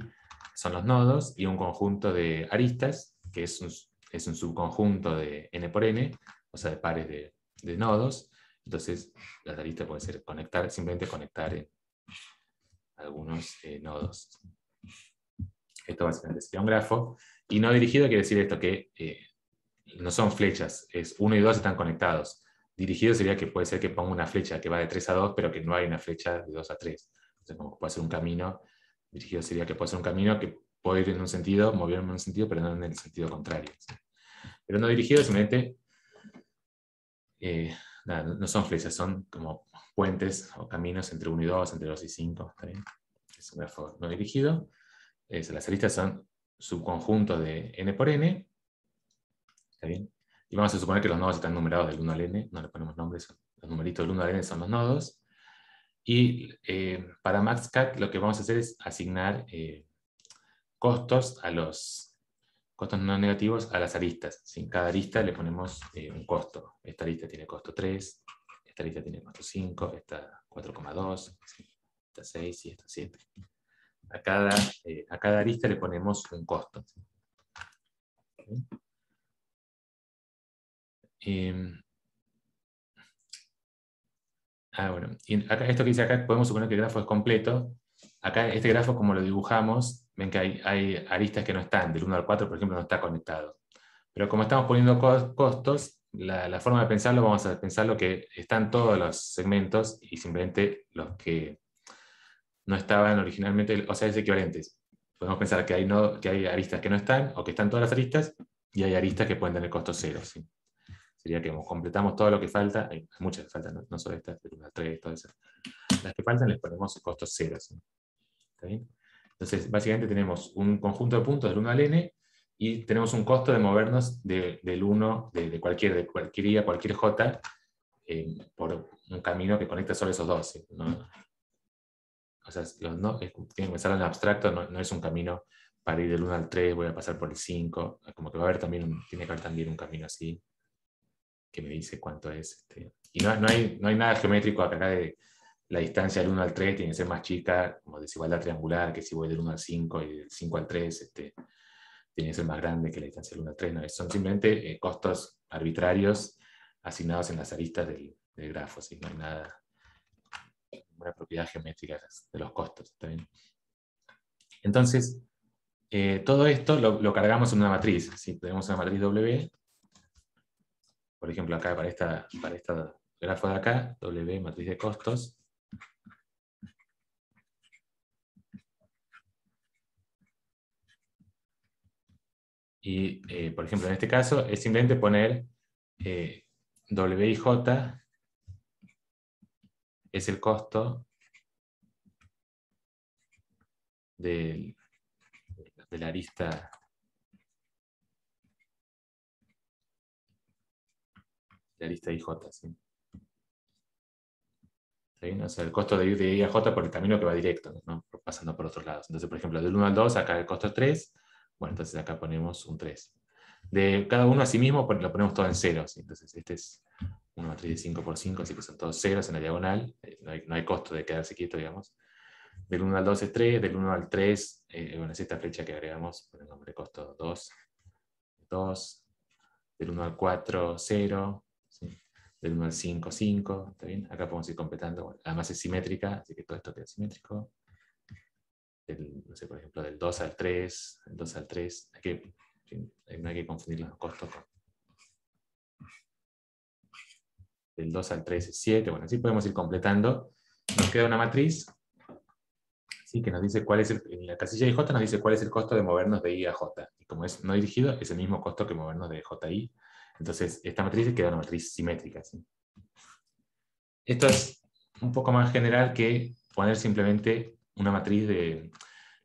son los nodos, y un conjunto de aristas, que es un subconjunto de n por n, o sea, de pares de nodos. Entonces, las aristas pueden ser simplemente conectar en algunos nodos. Esto básicamente sería un grafo. Y no dirigido quiere decir esto, que no son flechas, es 1 y 2 están conectados. Dirigido sería que puede ser que ponga una flecha que va de 3 a 2, pero que no hay una flecha de 2 a 3. Entonces, como puede ser un camino, dirigido sería que puede ser un camino que puede ir en un sentido, moverme en un sentido, pero no en el sentido contrario. ¿Sí? Pero no dirigido simplemente no son flechas, son como puentes o caminos entre 1 y 2, entre 2 y 5. ¿Está bien? Es un grafo no dirigido. Las aristas son subconjuntos de n por n. ¿Está bien? Y vamos a suponer que los nodos están numerados del 1 al n, no le ponemos nombres, los numeritos del 1 al n son los nodos. Y para MathCAD lo que vamos a hacer es asignar costos no negativos a las aristas. En cada arista le ponemos un costo. Esta arista tiene costo 3, esta arista tiene costo 5, esta 4,2, esta 6 y esta 7. A cada arista le ponemos un costo. Bueno. Y acá, esto que dice acá, podemos suponer que el grafo es completo. Acá este grafo, como lo dibujamos, ven que hay aristas que no están. Del 1 al 4, por ejemplo, no está conectado. Pero como estamos poniendo costos, la forma de pensarlo, vamos a pensarlo que están todos los segmentos y simplemente los que no estaban originalmente, o sea, es equivalentes. Podemos pensar que hay aristas que no están, o que están todas las aristas, y hay aristas que pueden tener costo 0. ¿Sí? Sería que completamos todo lo que falta, hay muchas que faltan, no solo estas, pero unas 3, todas esas. Las que faltan les ponemos costo 0. ¿Sí? ¿Está bien? Entonces, básicamente tenemos un conjunto de puntos del 1 al n, y tenemos un costo de movernos del 1, de cualquier i a cualquier j, por un camino que conecta solo esos dos. ¿Sí? ¿No? O sea, tienen que pensar en abstracto, no es un camino para ir del 1 al 3, voy a pasar por el 5, como que va a haber también tiene que haber también un camino así, que me dice cuánto es. Y no hay nada geométrico acá de la distancia del 1 al 3, tiene que ser más chica, como desigualdad triangular, que si voy del 1 al 5 y del 5 al 3, tiene que ser más grande que la distancia del 1 al 3. No, son simplemente costos arbitrarios asignados en las aristas del grafo, ¿sí? No hay nada, ninguna propiedad geométrica de los costos. ¿Está bien? Entonces, todo esto lo cargamos en una matriz. ¿Sí? Tenemos una matriz W, por ejemplo, acá para esta grafo de acá, W, matriz de costos. Y, por ejemplo, en este caso, es simplemente poner WIJ es el costo de la arista IJ. ¿Sí? ¿Está bien? O sea, el costo de ir de I a J por el camino que va directo, ¿no? Pasando por otros lados. Entonces, por ejemplo, del 1 al 2, acá el costo es 3. Bueno, entonces acá ponemos un 3. De cada uno a sí mismo lo ponemos todo en ceros. Entonces, este es una matriz de 5 por 5, así que son todos ceros en la diagonal. No hay costo de quedarse quieto, digamos. Del 1 al 2 es 3, del 1 al 3, bueno, es esta flecha que agregamos, por el nombre costo 2, 2, del 1 al 4, 0, ¿sí? Del 1 al 5, 5, ¿está bien? Acá podemos ir completando, bueno, además es simétrica, así que todo esto queda simétrico. No sé, por ejemplo, del 2 al 3, del 2 al 3, no hay que confundir los costos con... Del 2 al 3 es 7, bueno, así podemos ir completando. Nos queda una matriz, ¿sí? Que nos dice cuál es en la casilla IJ nos dice cuál es el costo de movernos de I a J. Y como es no dirigido, es el mismo costo que movernos de J a I. Entonces, esta matriz queda una matriz simétrica, ¿sí? Esto es un poco más general que poner simplemente una matriz se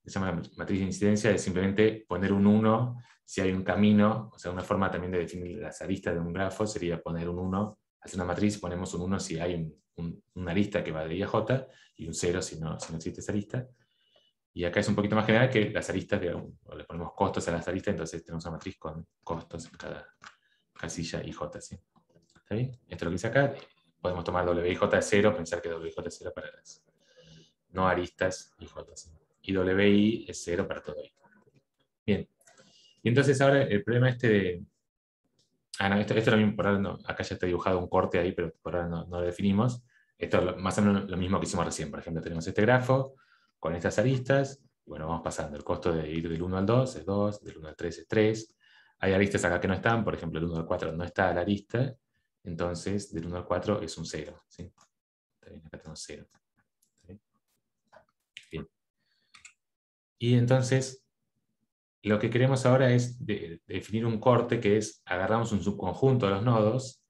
llama matriz de incidencia, de simplemente poner un 1 si hay un camino, o sea, una forma también de definir las aristas de un grafo sería poner un 1, hacer una matriz, ponemos un 1 si hay una arista que va de I a J, y un 0 si no existe esa arista. Y acá es un poquito más general que las aristas, digamos, o le ponemos costos a las aristas, entonces tenemos una matriz con costos en cada casilla IJ, ¿sí? ¿Está bien? Esto es lo que dice acá. Podemos tomar WIJ de 0, pensar que WIJ es 0 para las no aristas IJ, ¿sí? Y WI es 0 para todo I. Bien. Y entonces ahora el problema este de... no, esto también por ahora no, acá ya está dibujado un corte ahí, pero por ahora no lo definimos. Esto es más o menos lo mismo que hicimos recién. Por ejemplo, tenemos este grafo con estas aristas. Y bueno, vamos pasando. El costo de ir del 1 al 2 es 2, del 1 al 3 es 3. Hay aristas acá que no están, por ejemplo, el 1 al 4 no está a la arista. Entonces, del 1 al 4 es un 0. ¿Sí? Está bien, acá tenemos 0. ¿Sí? Bien. Y entonces, lo que queremos ahora es definir un corte que es, agarramos un subconjunto de los nodos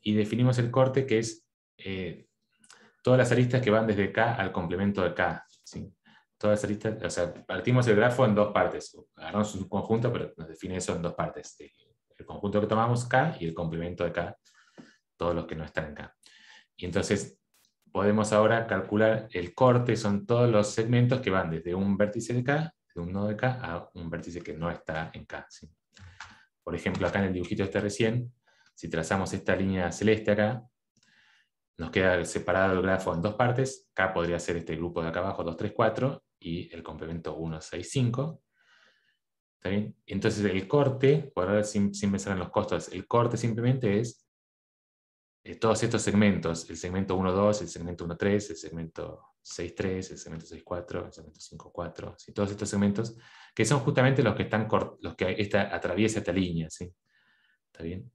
y definimos el corte que es todas las aristas que van desde K al complemento de K. ¿Sí? Todas las aristas, o sea, partimos el grafo en dos partes. Agarramos un subconjunto, pero nos define eso en dos partes. El conjunto que tomamos K y el complemento de K, todos los que no están en K. Y entonces podemos ahora calcular el corte, son todos los segmentos que van desde un vértice de K, de un nodo de K, a un vértice que no está en K. ¿Sí? Por ejemplo, acá en el dibujito este recién, si trazamos esta línea celeste acá, nos queda separado el grafo en dos partes. K podría ser este grupo de acá abajo, 2, 3, 4, y el complemento 1, 6, 5. ¿Está bien? Entonces el corte, por ahora sin pensar en los costos, el corte simplemente es todos estos segmentos, el segmento 1, 2, el segmento 1, 3, el segmento 6, 3, el segmento 6, 4, el segmento 5, 4, ¿sí? Todos estos segmentos que son justamente los que atraviesa esta línea. ¿Sí? ¿Está bien?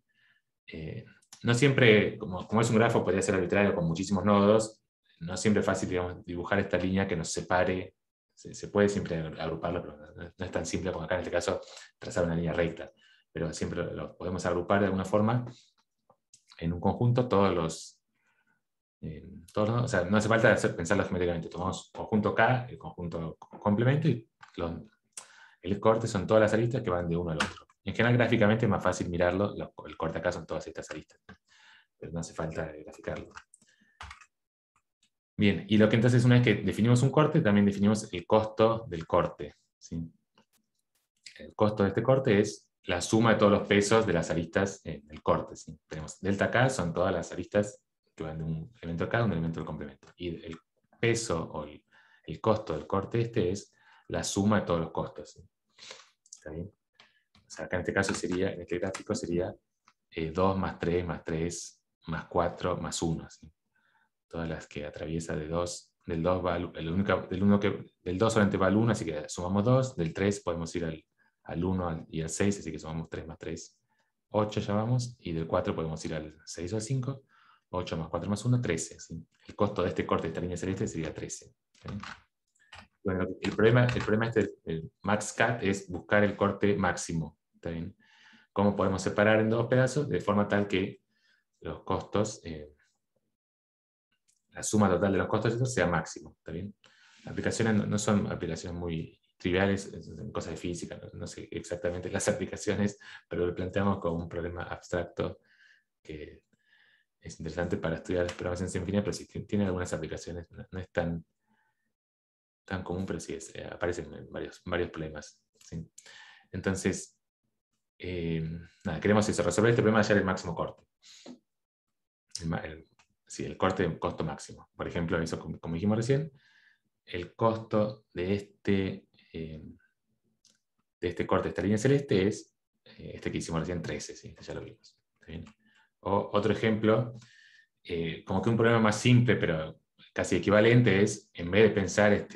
No siempre, como es un grafo, podría ser arbitrario con muchísimos nodos, no siempre es fácil, digamos, dibujar esta línea que nos separe. Se puede siempre agruparlo, pero no es tan simple como acá en este caso trazar una línea recta, pero siempre lo podemos agrupar de alguna forma en un conjunto todos los nodos. O sea, no hace falta pensarlo geométricamente, tomamos conjunto K, el conjunto complemento, y el corte son todas las aristas que van de uno al otro. En general, gráficamente es más fácil mirarlo, el corte acá son todas estas aristas, pero no hace falta graficarlo. Bien, y lo que entonces, una vez que definimos un corte, también definimos el costo del corte. ¿Sí? El costo de este corte es la suma de todos los pesos de las aristas en el corte. ¿Sí? Tenemos delta K, son todas las aristas que van de un elemento K a un elemento del complemento. Y el peso o el costo del corte este es la suma de todos los costos. ¿Sí? ¿Está bien? O sea, acá en este caso sería, en este gráfico sería 2 más 3 más 3 más 4 más 1. ¿Sí? Todas las que atraviesa del 2 va del 2 solamente va al 1, así que sumamos 2, del 3 podemos ir al 1 y al 6, así que sumamos 3 más 3, 8 ya vamos, y del 4 podemos ir al 6 o al 5, 8 más 4 más 1, 13. ¿Sí? El costo de este corte de esta línea celeste sería 13. ¿Sí? Bueno, el problema este, el max cut, es buscar el corte máximo. ¿Está bien? ¿Cómo podemos separar en dos pedazos? De forma tal que los costos, la suma total de los costos sea máximo. ¿Está bien? Las aplicaciones no son aplicaciones muy triviales, son cosas de física, no sé exactamente las aplicaciones, pero lo planteamos como un problema abstracto que es interesante para estudiar programación sin fines, pero sí tiene algunas aplicaciones, no es tan común, pero sí aparecen varios problemas. ¿Sí? Entonces, nada, queremos eso, resolver este problema de hallar el máximo corte. Sí, el corte de costo máximo. Por ejemplo, eso como dijimos recién, el costo de corte de esta línea celeste es este que hicimos recién, 13, ¿sí? Ya lo vimos. ¿Sí? O otro ejemplo, como que un problema más simple, pero casi equivalente, es, en vez de pensar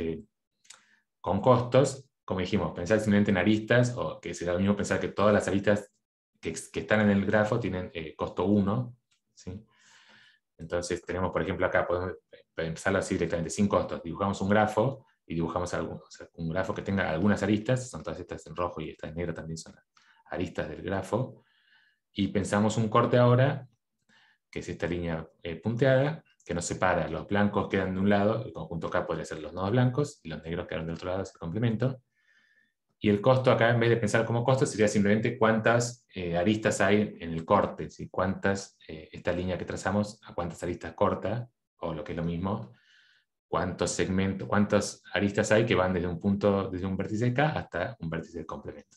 con costos, como dijimos, pensar simplemente en aristas, o que será lo mismo pensar que todas las aristas que están en el grafo tienen costo 1, ¿sí? Entonces tenemos, por ejemplo, acá, podemos pensarlo así directamente, sin costos. Dibujamos un grafo, y dibujamos un grafo que tenga algunas aristas, son todas estas en rojo y estas en negro también son aristas del grafo, y pensamos un corte ahora, que es esta línea punteada, que nos separa, los blancos quedan de un lado, el conjunto K podría ser los nodos blancos, y los negros quedan del otro lado, es el complemento. Y el costo acá, en vez de pensar como costo, sería simplemente cuántas aristas hay en el corte, ¿sí? Cuántas, esta línea que trazamos, a cuántas aristas corta, o lo que es lo mismo, cuántos segmentos, cuántas aristas hay que van desde un punto, desde un vértice K hasta un vértice de complemento.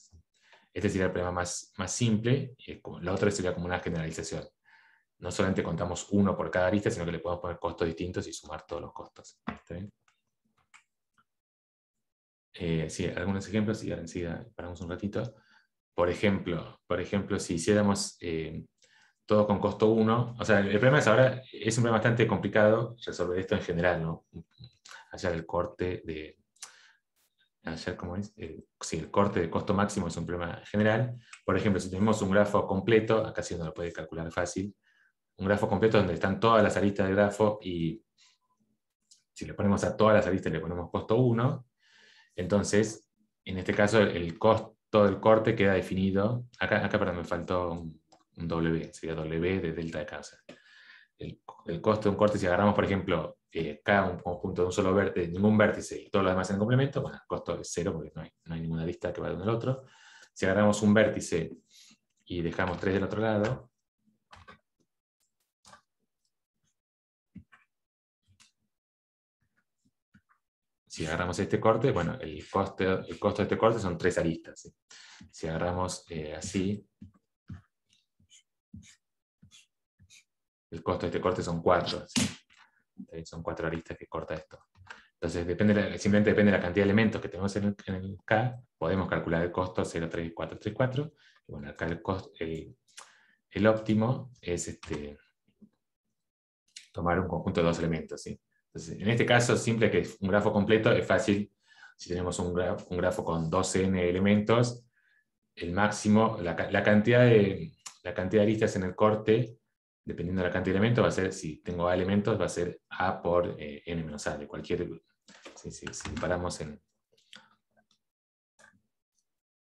Este sería el problema más simple, y lo otro sería como una generalización. No solamente contamos uno por cada arista, sino que le podemos poner costos distintos y sumar todos los costos. ¿Está bien? Sí, algunos ejemplos, y ahora enseguida paramos un ratito. Por ejemplo, si hiciéramos todo con costo 1, o sea, el problema es ahora, es un problema bastante complicado resolver esto en general, ¿no? Hallar el corte de... Hallar, ¿cómo es? Sí, el corte de costo máximo es un problema general. Por ejemplo, si tenemos un grafo completo, acá sí uno lo puede calcular fácil, un grafo completo donde están todas las aristas del grafo, y si le ponemos a todas las aristas le ponemos costo 1, entonces, en este caso, el costo del corte queda definido. Acá perdón, me faltó un W, sería W de delta de causa. El costo de un corte, si agarramos, por ejemplo, cada un conjunto de un solo vértice, ningún vértice y todo lo demás en complemento, bueno, el costo es 0 porque no hay ninguna arista que vaya de uno al otro. Si agarramos un vértice y dejamos 3 del otro lado, si agarramos este corte, bueno, el costo de este corte son 3 aristas, ¿sí? Si agarramos así, el costo de este corte son 4, ¿sí? Son 4 aristas que corta esto. Entonces, simplemente depende de la cantidad de elementos que tenemos en el K, podemos calcular el costo 0, 3, 4, 3, 4. Y bueno, acá el óptimo es tomar un conjunto de 2 elementos, ¿sí? Entonces, en este caso, simple, que es un grafo completo, es fácil. Si tenemos un grafo con 2n elementos, el máximo, la cantidad de aristas en el corte, dependiendo de la cantidad de elementos, va a ser, si tengo A elementos, va a ser A por n menos A, de cualquier... Si paramos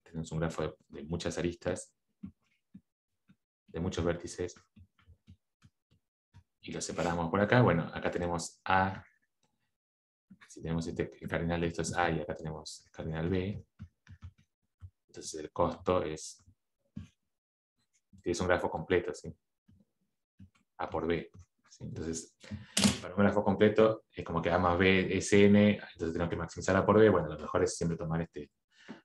tenemos un grafo de muchas aristas, de muchos vértices, y lo separamos por acá, bueno, acá tenemos A, si tenemos el cardinal de esto es A, y acá tenemos el cardinal B, entonces el costo es un grafo completo, ¿sí? A por B. ¿Sí? Entonces, para un grafo completo es como que A más B es N, entonces tenemos que maximizar A por B. Bueno, lo mejor es siempre tomar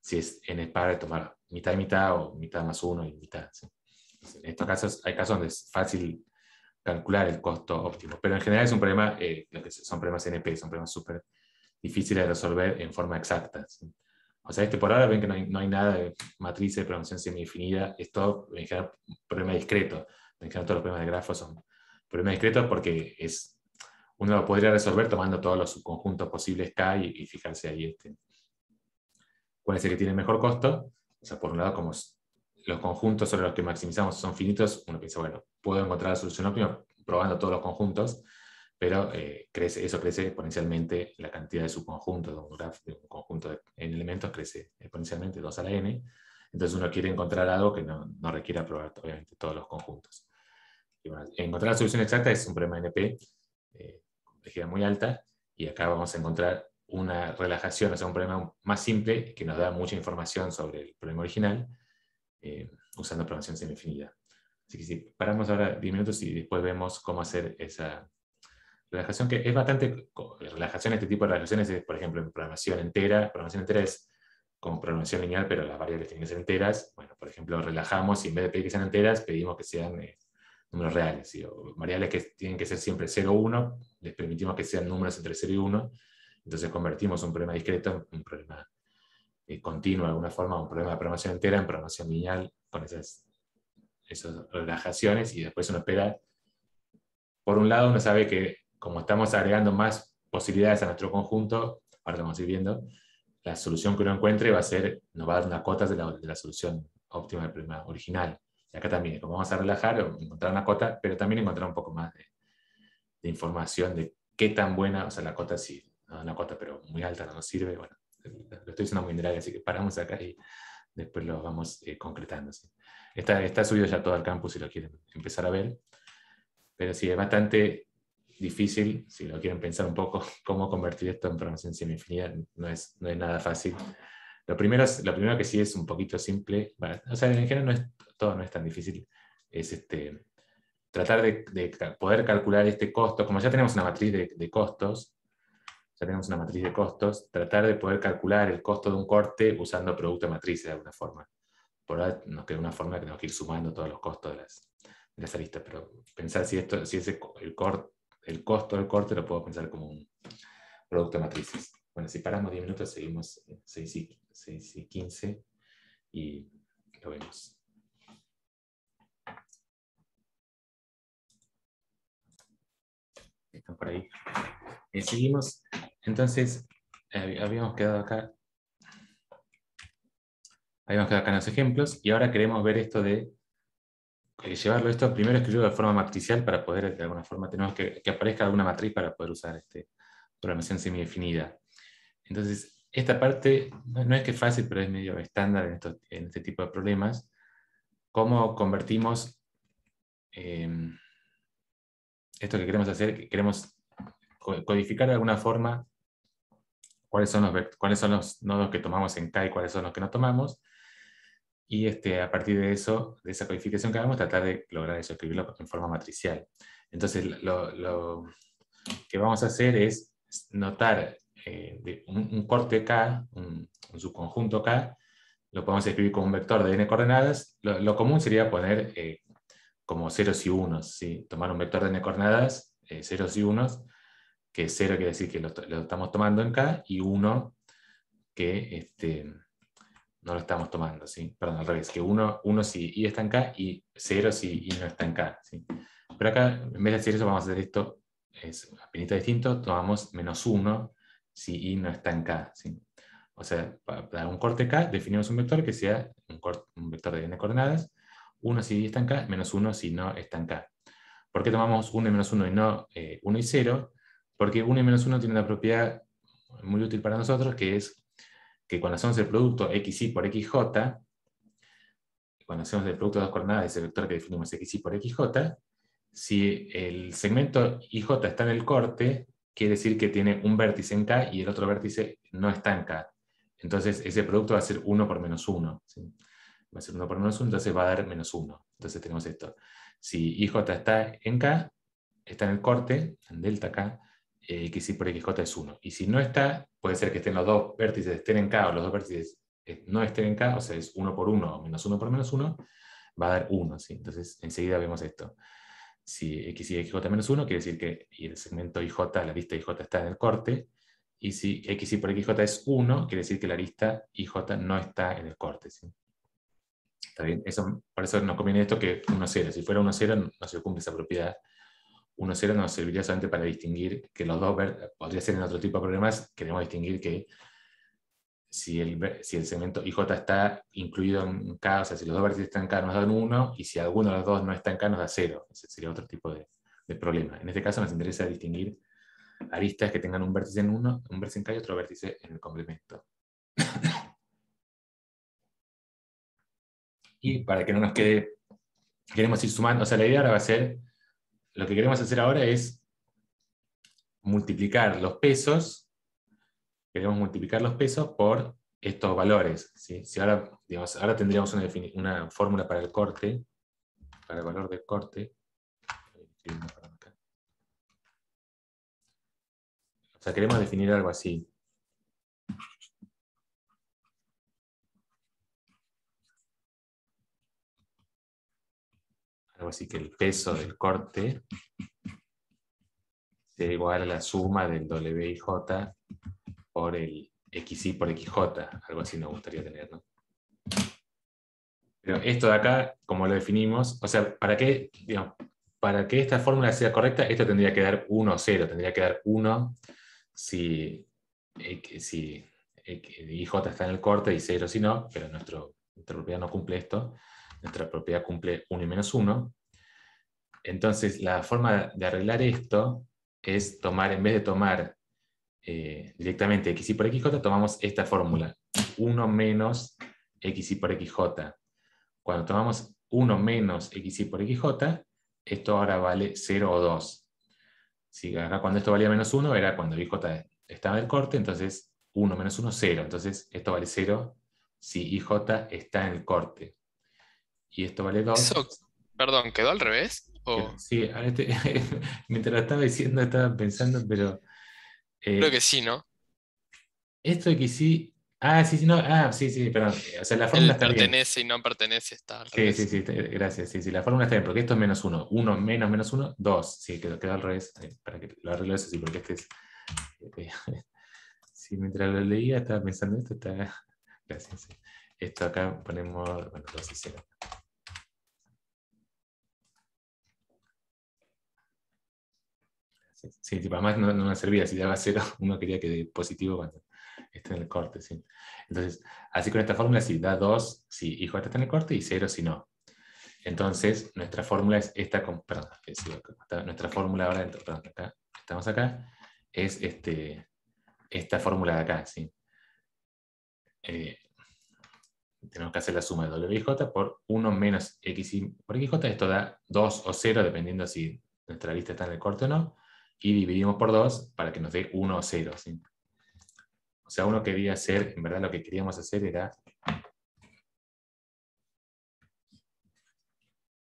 si es N par, tomar mitad y mitad, o mitad más 1 y mitad. ¿Sí? En estos casos, hay casos donde es fácil calcular el costo óptimo, pero en general es un problema, lo que son problemas NP, son problemas súper difíciles de resolver en forma exacta. ¿Sí? O sea, por ahora ven que no hay nada de matriz de programación semidefinida, es todo en general un problema discreto. En general todos los problemas de grafos son problemas discretos porque uno lo podría resolver tomando todos los subconjuntos posibles K y fijarse ahí cuál es el que tiene el mejor costo. O sea, por un lado, como los conjuntos sobre los que maximizamos son finitos, uno piensa, bueno, puedo encontrar la solución óptima probando todos los conjuntos, pero eso crece exponencialmente, la cantidad de subconjuntos de un conjunto de n elementos crece exponencialmente 2 a la n, entonces uno quiere encontrar algo que no requiera probar obviamente todos los conjuntos. Y bueno, encontrar la solución exacta es un problema NP, complejidad muy alta, y acá vamos a encontrar una relajación, o sea, un problema más simple que nos da mucha información sobre el problema original, usando programación semidefinida. Así que si paramos ahora 10 minutos y después vemos cómo hacer esa relajación, que es bastante... Relajación, este tipo de relajaciones es, por ejemplo, en programación entera es como programación lineal, pero las variables tienen que ser enteras. Bueno, por ejemplo, relajamos y en vez de pedir que sean enteras, pedimos que sean números reales. ¿Sí? O variables que tienen que ser siempre 0 o 1, les permitimos que sean números entre 0 y 1. Entonces convertimos un problema discreto en un problema continuo de alguna forma, un problema de programación entera en programación lineal, con esas relajaciones, y después uno espera. Por un lado, uno sabe que como estamos agregando más posibilidades a nuestro conjunto, ahora lo vamos a ir viendo, la solución que uno encuentre nos va a dar unas cotas de la solución óptima del problema original. Y acá también, como vamos a relajar, encontrar una cota, pero también encontrar un poco más de información de qué tan buena, o sea, la cota sí, no una cota, pero muy alta no nos sirve. Bueno, lo estoy diciendo muy general, así que paramos acá y después lo vamos concretando. ¿Sí? Está subido ya todo al campus si lo quieren empezar a ver. Pero sí, es bastante difícil, si lo quieren pensar un poco, cómo convertir esto en programación semi-infinita. No es nada fácil. Lo primero que sí es un poquito simple, o sea, en general todo no es tan difícil, es tratar de poder calcular este costo. Como ya tenemos una matriz de costos, tratar de poder calcular el costo de un corte usando producto de matrices de alguna forma. Por ahora nos queda una forma que tenemos que ir sumando todos los costos de las aristas, pero pensar si el costo del corte lo puedo pensar como un producto de matrices. Bueno, si paramos 10 minutos, seguimos 6 y 15 y lo vemos. Están por ahí. Seguimos. Entonces, habíamos quedado acá. Habíamos quedado acá en los ejemplos y ahora queremos ver esto de llevarlo esto, primero escribirlo de forma matricial para poder, de alguna forma, tenemos que aparezca alguna matriz para poder usar programación semidefinida. Entonces, esta parte no es que es fácil, pero es medio estándar en este tipo de problemas. ¿Cómo convertimos esto que queremos hacer? Que queremos codificar de alguna forma cuáles son los nodos que tomamos en K y cuáles son los que no tomamos. Y a partir de eso, de esa codificación que hagamos, tratar de lograr eso, escribirlo en forma matricial. Entonces, lo que vamos a hacer es notar un corte K, un subconjunto K, lo podemos escribir como un vector de n coordenadas. Lo común sería poner como ceros y unos, ¿sí? Tomar un vector de n coordenadas, ceros y unos, que 0 quiere decir que lo estamos tomando en K, y 1 que no lo estamos tomando, ¿sí? Perdón, al revés, que 1 si i está en K y 0 si i no está en K, ¿sí? Pero acá, en vez de hacer eso, vamos a hacer esto, es apenas distinto, tomamos -1 si i no está en K, ¿sí? O sea, para un corte K, definimos un vector que sea un vector de n coordenadas, 1 si i está en K, -1 si no está en K. ¿Por qué tomamos 1 y -1 y no 1 y 0? Porque 1 y -1 tienen una propiedad muy útil para nosotros, que es que cuando hacemos el producto xy por xj, cuando hacemos el producto de dos coordenadas de ese vector que definimos xy por xj, si el segmento ij está en el corte, quiere decir que tiene un vértice en K y el otro vértice no está en K. Entonces ese producto va a ser 1 por -1. ¿Sí? Va a ser 1 por -1, entonces va a dar -1. Entonces tenemos esto. Si ij está en K, está en el corte, en delta K, xy por xj es 1. Y si no está, puede ser que estén los dos vértices estén en K o los dos vértices no estén en K, o sea, es 1 por 1 o -1 por -1, va a dar 1. ¿Sí? Entonces enseguida vemos esto. Si xy xj menos 1, quiere decir que el segmento ij, la lista ij está en el corte, y si xy por xj es 1, quiere decir que la lista ij no está en el corte. ¿Sí? ¿Está bien? Por eso nos conviene esto que 1, 0. Si fuera 1, 0, no se cumple esa propiedad. 1, 0 nos serviría solamente para distinguir que los dos, podría ser en otro tipo de problemas, queremos distinguir que si el segmento IJ está incluido en K, o sea, si los dos vértices están en K nos dan 1, y si alguno de los dos no está en K nos da 0. Ese sería otro tipo de problema. En este caso nos interesa distinguir aristas que tengan un vértice en un vértice en K y otro vértice en el complemento. Y para que no nos quede, queremos ir sumando, o sea, la idea ahora va a ser, lo que queremos hacer ahora es multiplicar los pesos, por estos valores. ¿Sí? Si ahora, digamos, ahora tendríamos una fórmula para el corte, para el valor del corte. O sea, queremos definir algo así. así que el peso del corte sea igual a la suma del WIJ por el XY por XJ, algo así nos gustaría tener, ¿no? Pero esto de acá, como lo definimos, o sea, ¿para qué, digamos, para que esta fórmula sea correcta, esto tendría que dar 1 o 0, tendría que dar 1 si IJ está en el corte y 0 si no, pero nuestra propiedad no cumple esto, nuestra propiedad cumple 1 y menos 1. Entonces, la forma de arreglar esto es tomar, en vez de tomar directamente XY por XJ, tomamos esta fórmula, 1 menos XY por XJ. Cuando tomamos 1 menos XY por XJ, esto ahora vale 0 o 2. Si acá cuando esto valía menos 1 era cuando IJ estaba en el corte, entonces 1 menos 1, 0. Entonces esto vale 0 si IJ está en el corte. Y esto vale 2. Eso, perdón, ¿quedó al revés? ¿O? Sí, mientras lo estaba diciendo estaba pensando, pero Creo que sí, ¿no? esto de que sí... Ah, sí, sí, no, sí, sí, perdón. O sea, la fórmula El está bien. pertenece y no pertenece está al Sí, sí, revés. sí, gracias. Sí, sí, la fórmula está bien, porque esto es menos 1. 1 menos menos 1, 2. Sí, quedó al revés. Para que lo arreglo eso, sí, porque este es... eh, sí, mientras lo leía estaba pensando esto, está... Gracias. Sí. Esto acá ponemos, bueno, 2 y 0. Sí, tipo, además no me servía, si daba 0, uno quería que dé positivo cuando está en el corte. ¿Sí? Entonces, así con esta fórmula, sí, da 2 si IJ está en el corte y 0 si no. Entonces, nuestra fórmula es esta, perdón, nuestra fórmula ahora, perdón, acá, estamos acá, es esta fórmula de acá, ¿sí? Tenemos que hacer la suma de WIJ por 1 menos XY por XJ, esto da 2 o 0, dependiendo si nuestra lista está en el corte o no, y dividimos por 2 para que nos dé 1 o 0, ¿sí? O sea, uno quería hacer, en verdad lo que queríamos hacer era,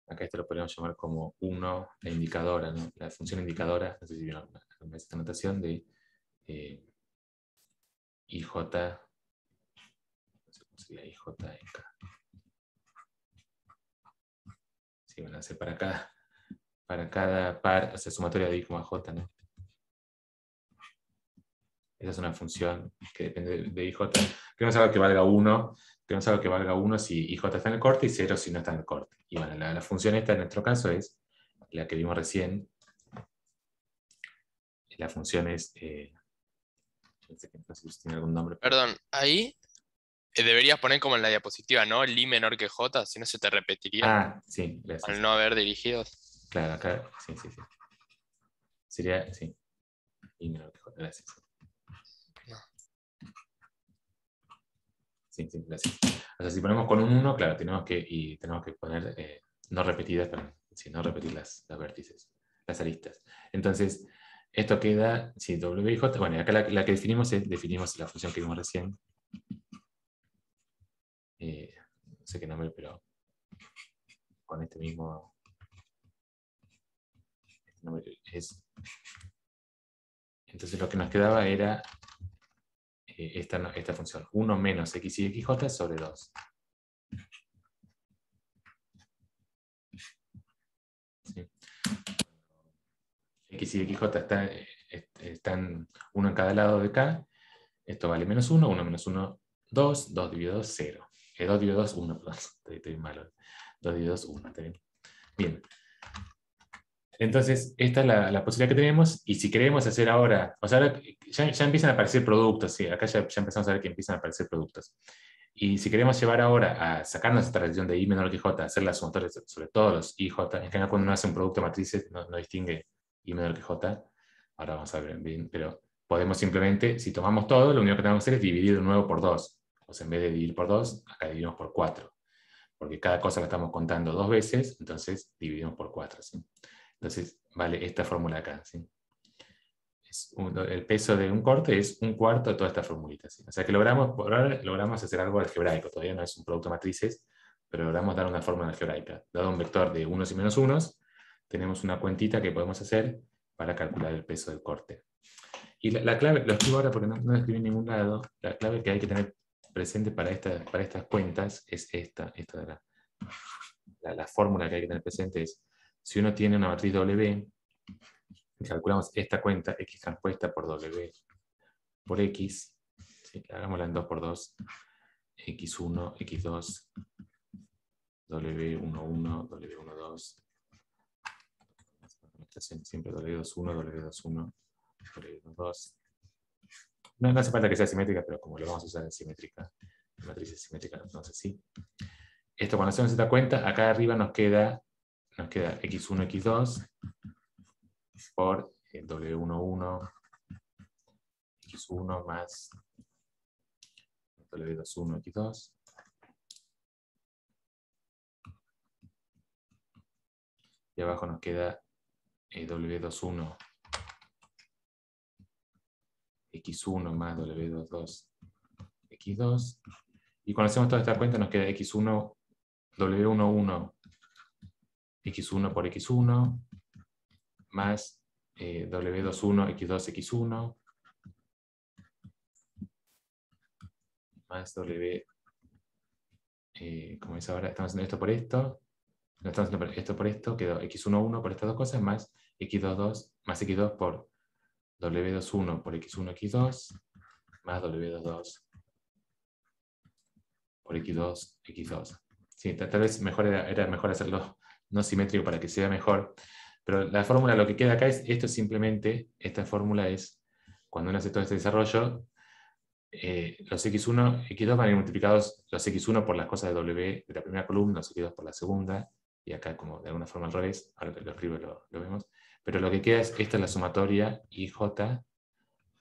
acá esto lo podríamos llamar como 1, la indicadora, ¿no? La función indicadora, no sé si vieron esta notación de IJ, no sé cómo sería IJ en K. Sí, van a hacer para cada par, o sea, sumatoria de I, J, ¿no? Esa es una función que depende de IJ. Queremos algo que valga 1, queremos algo que valga 1 si IJ está en el corte y 0 si no está en el corte. Y bueno, la función esta en nuestro caso es la que vimos recién. La función es, no sé si tiene algún nombre. Perdón, ahí deberías poner como en la diapositiva, ¿no? El I menor que J, si no se te repetiría Sí, gracias. al no haber dirigidos. Claro, acá, sí. Sería, sí. Y menor que J, gracias. No. Sí, gracias. O sea, si ponemos con un 1, claro, tenemos que poner no repetidas, no repetir las vértices, las aristas. Entonces, esto queda, si WIJ, bueno, acá la que definimos la función que vimos recién. No sé qué nombre, pero con este mismo nombre es. Entonces lo que nos quedaba era esta función, 1 menos x y xj sobre 2. ¿Sí? X y xj están uno en cada lado de K. Esto vale menos 1, 1 menos 1, 2, 2 dividido 2, 0. 2 dividido 2, 1, perdón, estoy malo. 2 dividido 2, 1, ¿está bien? Bien. Entonces, esta es la posibilidad que tenemos, y si queremos hacer ahora, o sea, ahora ya empiezan a aparecer productos, sí, acá ya empezamos a ver que empiezan a aparecer productos. Y si queremos llevar ahora a sacarnos esta relación de I menor que J, hacer las sumatorias sobre todos los IJ, en general cuando uno hace un producto de matrices no distingue I menor que J, ahora vamos a ver bien, pero podemos simplemente, si tomamos todo, lo único que tenemos que hacer es dividir de nuevo por 2. O sea, en vez de dividir por 2, acá dividimos por 4. Porque cada cosa la estamos contando 2 veces, entonces dividimos por 4. ¿Sí? Entonces, vale esta fórmula acá. ¿Sí? El peso de un corte es 1/4 de toda esta formulita. ¿Sí? O sea que por ahora logramos hacer algo algebraico. Todavía no es un producto de matrices, pero logramos dar una fórmula algebraica. Dado un vector de unos y menos unos, tenemos una cuentita que podemos hacer para calcular el peso del corte. Y la clave, lo escribo ahora porque no lo escribí en ningún lado, la clave que hay que tener presente para estas cuentas es esta de acá. la fórmula que hay que tener presente es, si uno tiene una matriz W, calculamos esta cuenta X transpuesta por W por X, ¿sí? Hagámosla en 2 por 2, X1, X2, W11, W12, siempre W21, W21, W22. No hace falta que sea simétrica, pero como lo vamos a usar en simétrica, en matrices simétricas, entonces sí. Esto cuando hacemos esta cuenta, acá arriba nos queda X1, X2 por W11, X1 más W21, X2. Y abajo nos queda W21, X1 más W22, X2. Y cuando hacemos toda esta cuenta nos queda X1, W11, X1 por X1, más W21, X2, X1, más W, como es ahora, estamos haciendo esto por esto, no estamos haciendo esto por esto, quedó X11 por estas dos cosas, más X22, más X2 por W21 por X1, X2, más W22 por X2, X2. Sí, tal vez mejor era mejor hacerlo no simétrico para que sea mejor, pero la fórmula, lo que queda acá es, esto simplemente, esta fórmula es, cuando uno hace todo este desarrollo, los X1, X2 van a ir multiplicados, los X1 por las cosas de W de la primera columna, los X2 por la segunda, y acá como de alguna forma al revés, ahora que lo escribo lo vemos, pero lo que queda es, esta es la sumatoria IJ,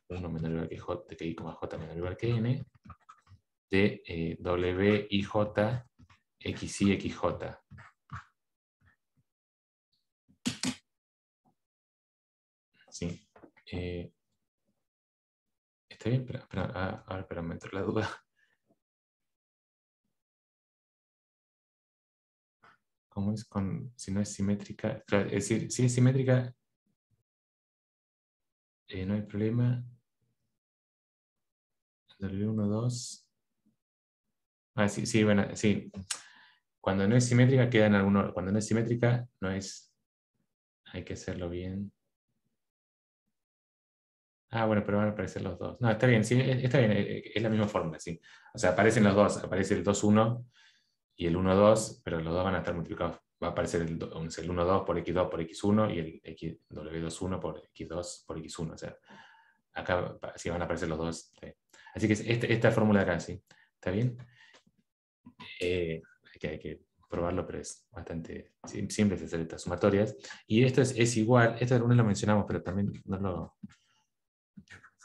1 menor o igual que J, de que I, J menor o igual que N, de WIJ, XI, XJ. Sí. ¿Está bien? Espera, me entró la duda. ¿Cómo es si no es simétrica? Claro, es decir, si es simétrica, no hay problema. W1, 2. Sí, bueno, sí. Cuando no es simétrica, quedan algunos. Cuando no es simétrica, no es. Hay que hacerlo bien. Bueno, pero van a aparecer los dos. No, está bien, sí, está bien, es la misma fórmula, sí. O sea, aparecen los dos, aparece el 2,1 y el 1,2, pero los dos van a estar multiplicados. Va a aparecer el 1,2 por X2 por X1 y el W21 por X2 por X1. O sea, acá sí van a aparecer los dos. ¿Sí? Así que esta fórmula de acá, ¿sí? ¿Está bien? Hay que probarlo, pero es bastante simple hacer estas sumatorias. Y esto es igual, esto algunos lo mencionamos, pero también no lo...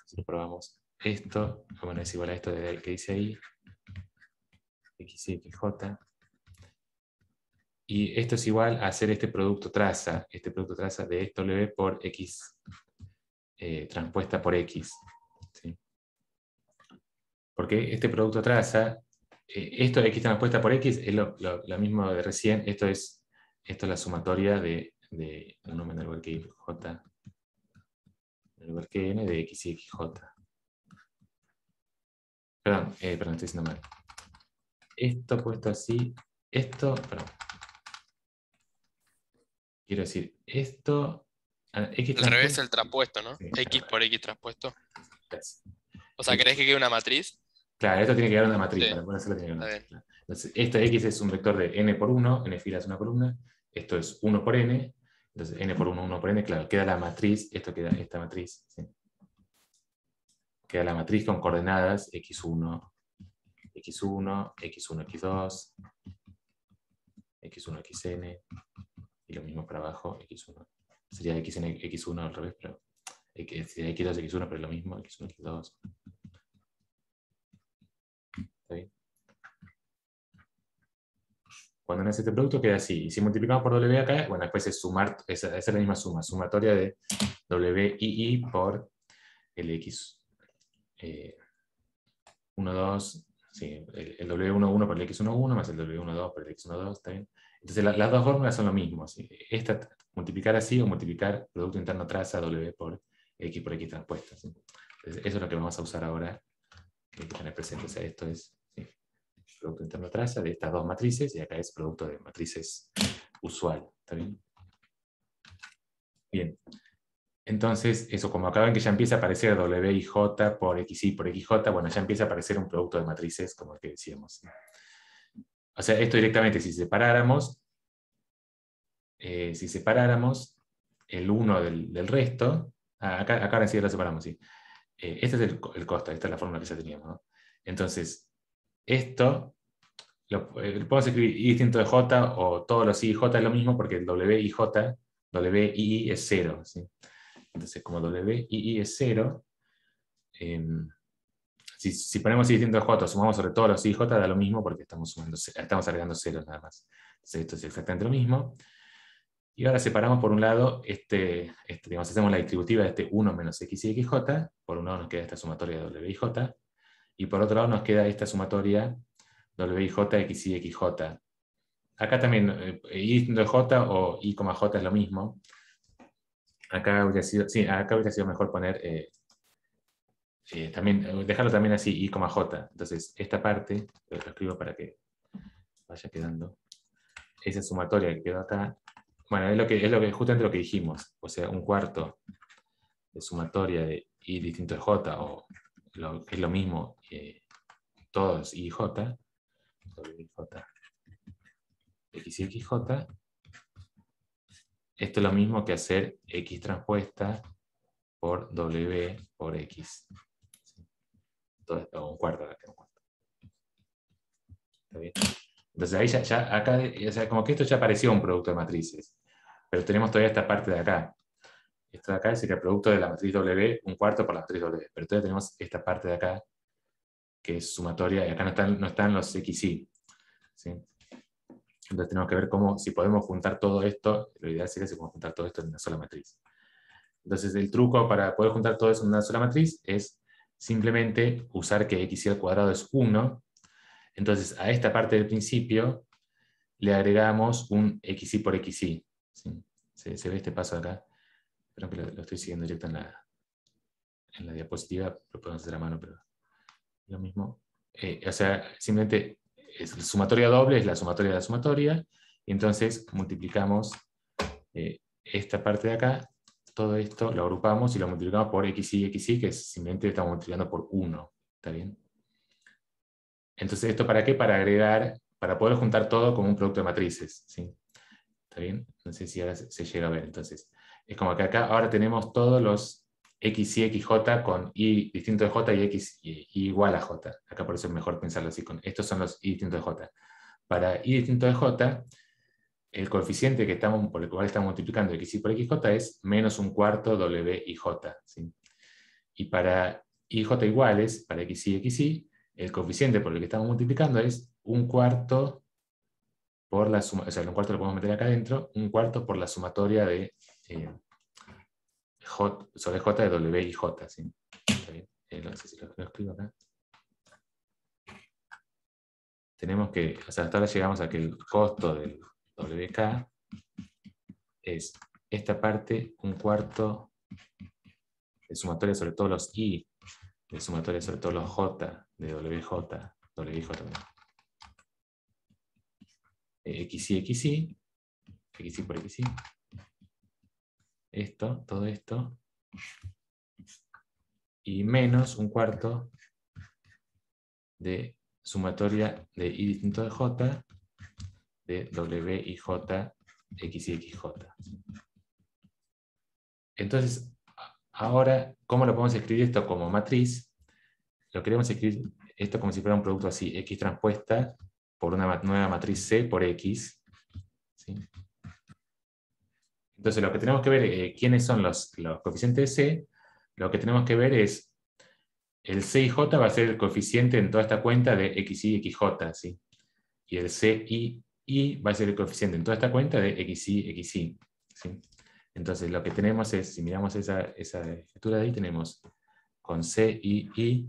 Si lo probamos, esto, bueno, es igual a esto que dice ahí, X, Y, XJ. Y esto es igual a hacer este producto traza de esto W por X transpuesta por X. ¿Sí? Porque este producto traza, esto X transpuesta por X es lo mismo de recién, esto es la sumatoria de 1 menor o igual que J menor o igual que N de X, Y, XJ. Perdón, estoy diciendo mal. Esto puesto así, perdón. Quiero decir, esto... X Al revés el traspuesto, ¿no? Sí, X por X traspuesto. Gracias. O sea, ¿querés que quede una matriz? Claro, esto tiene que dar una matriz, Sí, para poder hacerlo tiene que dar una está matriz. Claro. Entonces, esto X es un vector de n por 1, n fila es una columna, esto es 1 por n, entonces n por 1, 1 por n, claro, queda la matriz, esto queda esta matriz, ¿sí? Queda la matriz con coordenadas x1, x1, x1, x2, x1, xn, y lo mismo para abajo, x1. Sería xn, x1 al revés, pero sería x2, x1, pero es lo mismo, x1, x2. ¿Está bien? Cuando nace este producto queda así. Y si multiplicamos por W acá, bueno, después es sumar, esa es la misma suma, sumatoria de WII por el X. 1, 2, sí, el W11 por el X11 más el W12 por el X12, ¿está bien? Entonces las dos fórmulas son lo mismo. ¿Sí? Esta, multiplicar así o multiplicar producto interno traza W por X transpuesta. ¿Sí? Entonces, eso es lo que vamos a usar ahora, que hay que tener presente. O sea, esto es producto interno traza de estas dos matrices, y acá es producto de matrices usual. ¿Está bien? Bien. Entonces, eso, como acá ven que ya empieza a aparecer WIJ por XY por XJ, bueno, ya empieza a aparecer un producto de matrices, como el que decíamos. O sea, esto directamente, si separáramos el 1 del resto, acá ahora sí lo separamos, sí. Este es el costo, esta es la fórmula que ya teníamos, ¿no? Entonces, esto podemos escribir I distinto de J o todos los I y J es lo mismo porque el WII es 0. ¿Sí? Entonces, como WII es 0, si ponemos I distinto de J, sumamos sobre todos los I y J, da lo mismo porque estamos agregando 0 nada más. Entonces, esto es exactamente lo mismo. Y ahora separamos por un lado, digamos, hacemos la distributiva de este 1 menos X y XJ, por un lado nos queda esta sumatoria de WIJ, y por otro lado nos queda esta sumatoria WIJ, X y XJ. Acá también, I distinto de J o I, J es lo mismo. Acá hubiera sido mejor poner, dejarlo también así, I, J. Entonces, esta parte, lo escribo para que vaya quedando, esa sumatoria que quedó acá, bueno, es justamente lo que dijimos, o sea, un cuarto de sumatoria de I distinto de J, o que es lo mismo, todos I y J, X y XJ, esto es lo mismo que hacer X transpuesta por W por X. Todo esto, un cuarto acá, un cuarto. ¿Está bien? Entonces ahí acá, o sea, como que esto ya parecía un producto de matrices, pero tenemos todavía esta parte de acá. Esto de acá sería el producto de la matriz W, un cuarto por la matriz W, pero todavía tenemos esta parte de acá, que es sumatoria, y acá no están los XY. ¿Sí? Entonces tenemos que ver si podemos juntar todo esto, lo ideal sería si podemos juntar todo esto en una sola matriz. Entonces el truco para poder juntar todo eso en una sola matriz es simplemente usar que XY al cuadrado es 1. Entonces a esta parte del principio le agregamos un XY por XY. ¿Sí? Se ve este paso acá. Espero que lo estoy siguiendo directo en la diapositiva, lo podemos hacer a mano, pero lo mismo. O sea, simplemente sumatoria doble es la sumatoria de la sumatoria, y entonces multiplicamos esta parte de acá, todo esto lo agrupamos y lo multiplicamos por XY, que simplemente estamos multiplicando por 1. ¿Está bien? Entonces, ¿esto para qué? Para poder juntar todo como un producto de matrices. ¿Sí? ¿Está bien? No sé si ahora se llega a ver. Entonces, es como que acá ahora tenemos todos los X y XJ con I distinto de J y X y igual a J. Acá por eso es mejor pensarlo así. Estos son los I distinto de J. Para I distinto de J, el coeficiente por el cual estamos multiplicando XY por XJ es menos un cuarto WIJ. ¿Sí? Y para IJ iguales, para XY, el coeficiente por el que estamos multiplicando es un cuarto por la suma, o sea, un cuarto lo podemos meter acá adentro, un cuarto por la sumatoria de J sobre J de WIJ. ¿Sí? ¿Está bien? No sé si lo escribo acá. Tenemos que, o sea, hasta ahora llegamos a que el costo del WK es esta parte, un cuarto de sumatoria sobre todos los I, de sumatoria sobre todos los J, de WIJ también. XY por XY. Esto, todo esto. Y menos un cuarto de sumatoria de I distinto de J, de WIJ, XY, XJ. Entonces, ahora, ¿cómo lo podemos escribir esto como matriz? Lo queremos escribir esto como si fuera un producto así, X transpuesta por una nueva matriz C por X. ¿Sí? Entonces, lo que tenemos que ver, quiénes son los coeficientes de C, lo que tenemos que ver es, el C y J va a ser el coeficiente en toda esta cuenta de XY y XJ. ¿Sí? Y el C y I va a ser el coeficiente en toda esta cuenta de XY y XY. ¿Sí? Entonces, lo que tenemos es, si miramos esa escritura de ahí, tenemos con C y I,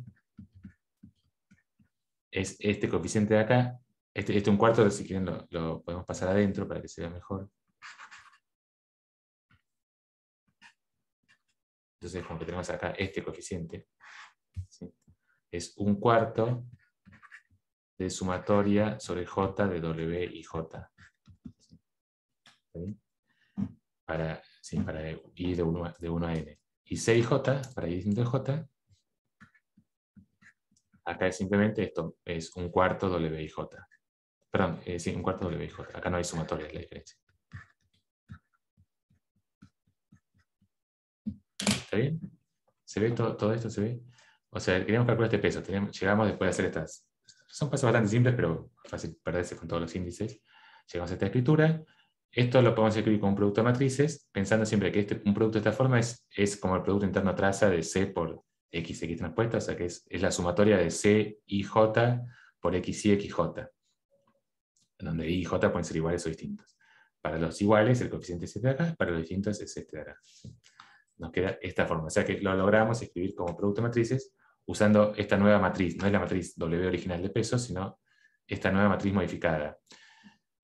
es este coeficiente de acá, este un cuarto, si quieren lo podemos pasar adentro para que se vea mejor. Entonces, como que tenemos acá este coeficiente, ¿sí? Es un cuarto de sumatoria sobre J de W y J. ¿Sí? ¿Está bien? Para I de 1 a n. Y 6j, para I distinto de j, acá es simplemente esto, es un cuarto WIJ. Perdón, sí, un cuarto WIJ. Acá no hay sumatoria, es la diferencia. ¿Está bien? ¿Se ve todo esto? ¿Se ve? O sea, queríamos calcular este peso. Llegamos después de hacer estas. Son pasos bastante simples, pero fácil perderse con todos los índices. Llegamos a esta escritura. Esto lo podemos escribir como un producto de matrices, pensando siempre que un producto de esta forma es como el producto interno traza de C por X transpuesta, o sea que es la sumatoria de C y J por X y XJ, donde I y J pueden ser iguales o distintos. Para los iguales, el coeficiente es este de acá, para los distintos es este de acá. Nos queda esta forma, o sea que lo logramos escribir como producto de matrices usando esta nueva matriz, no es la matriz W original de peso, sino esta nueva matriz modificada.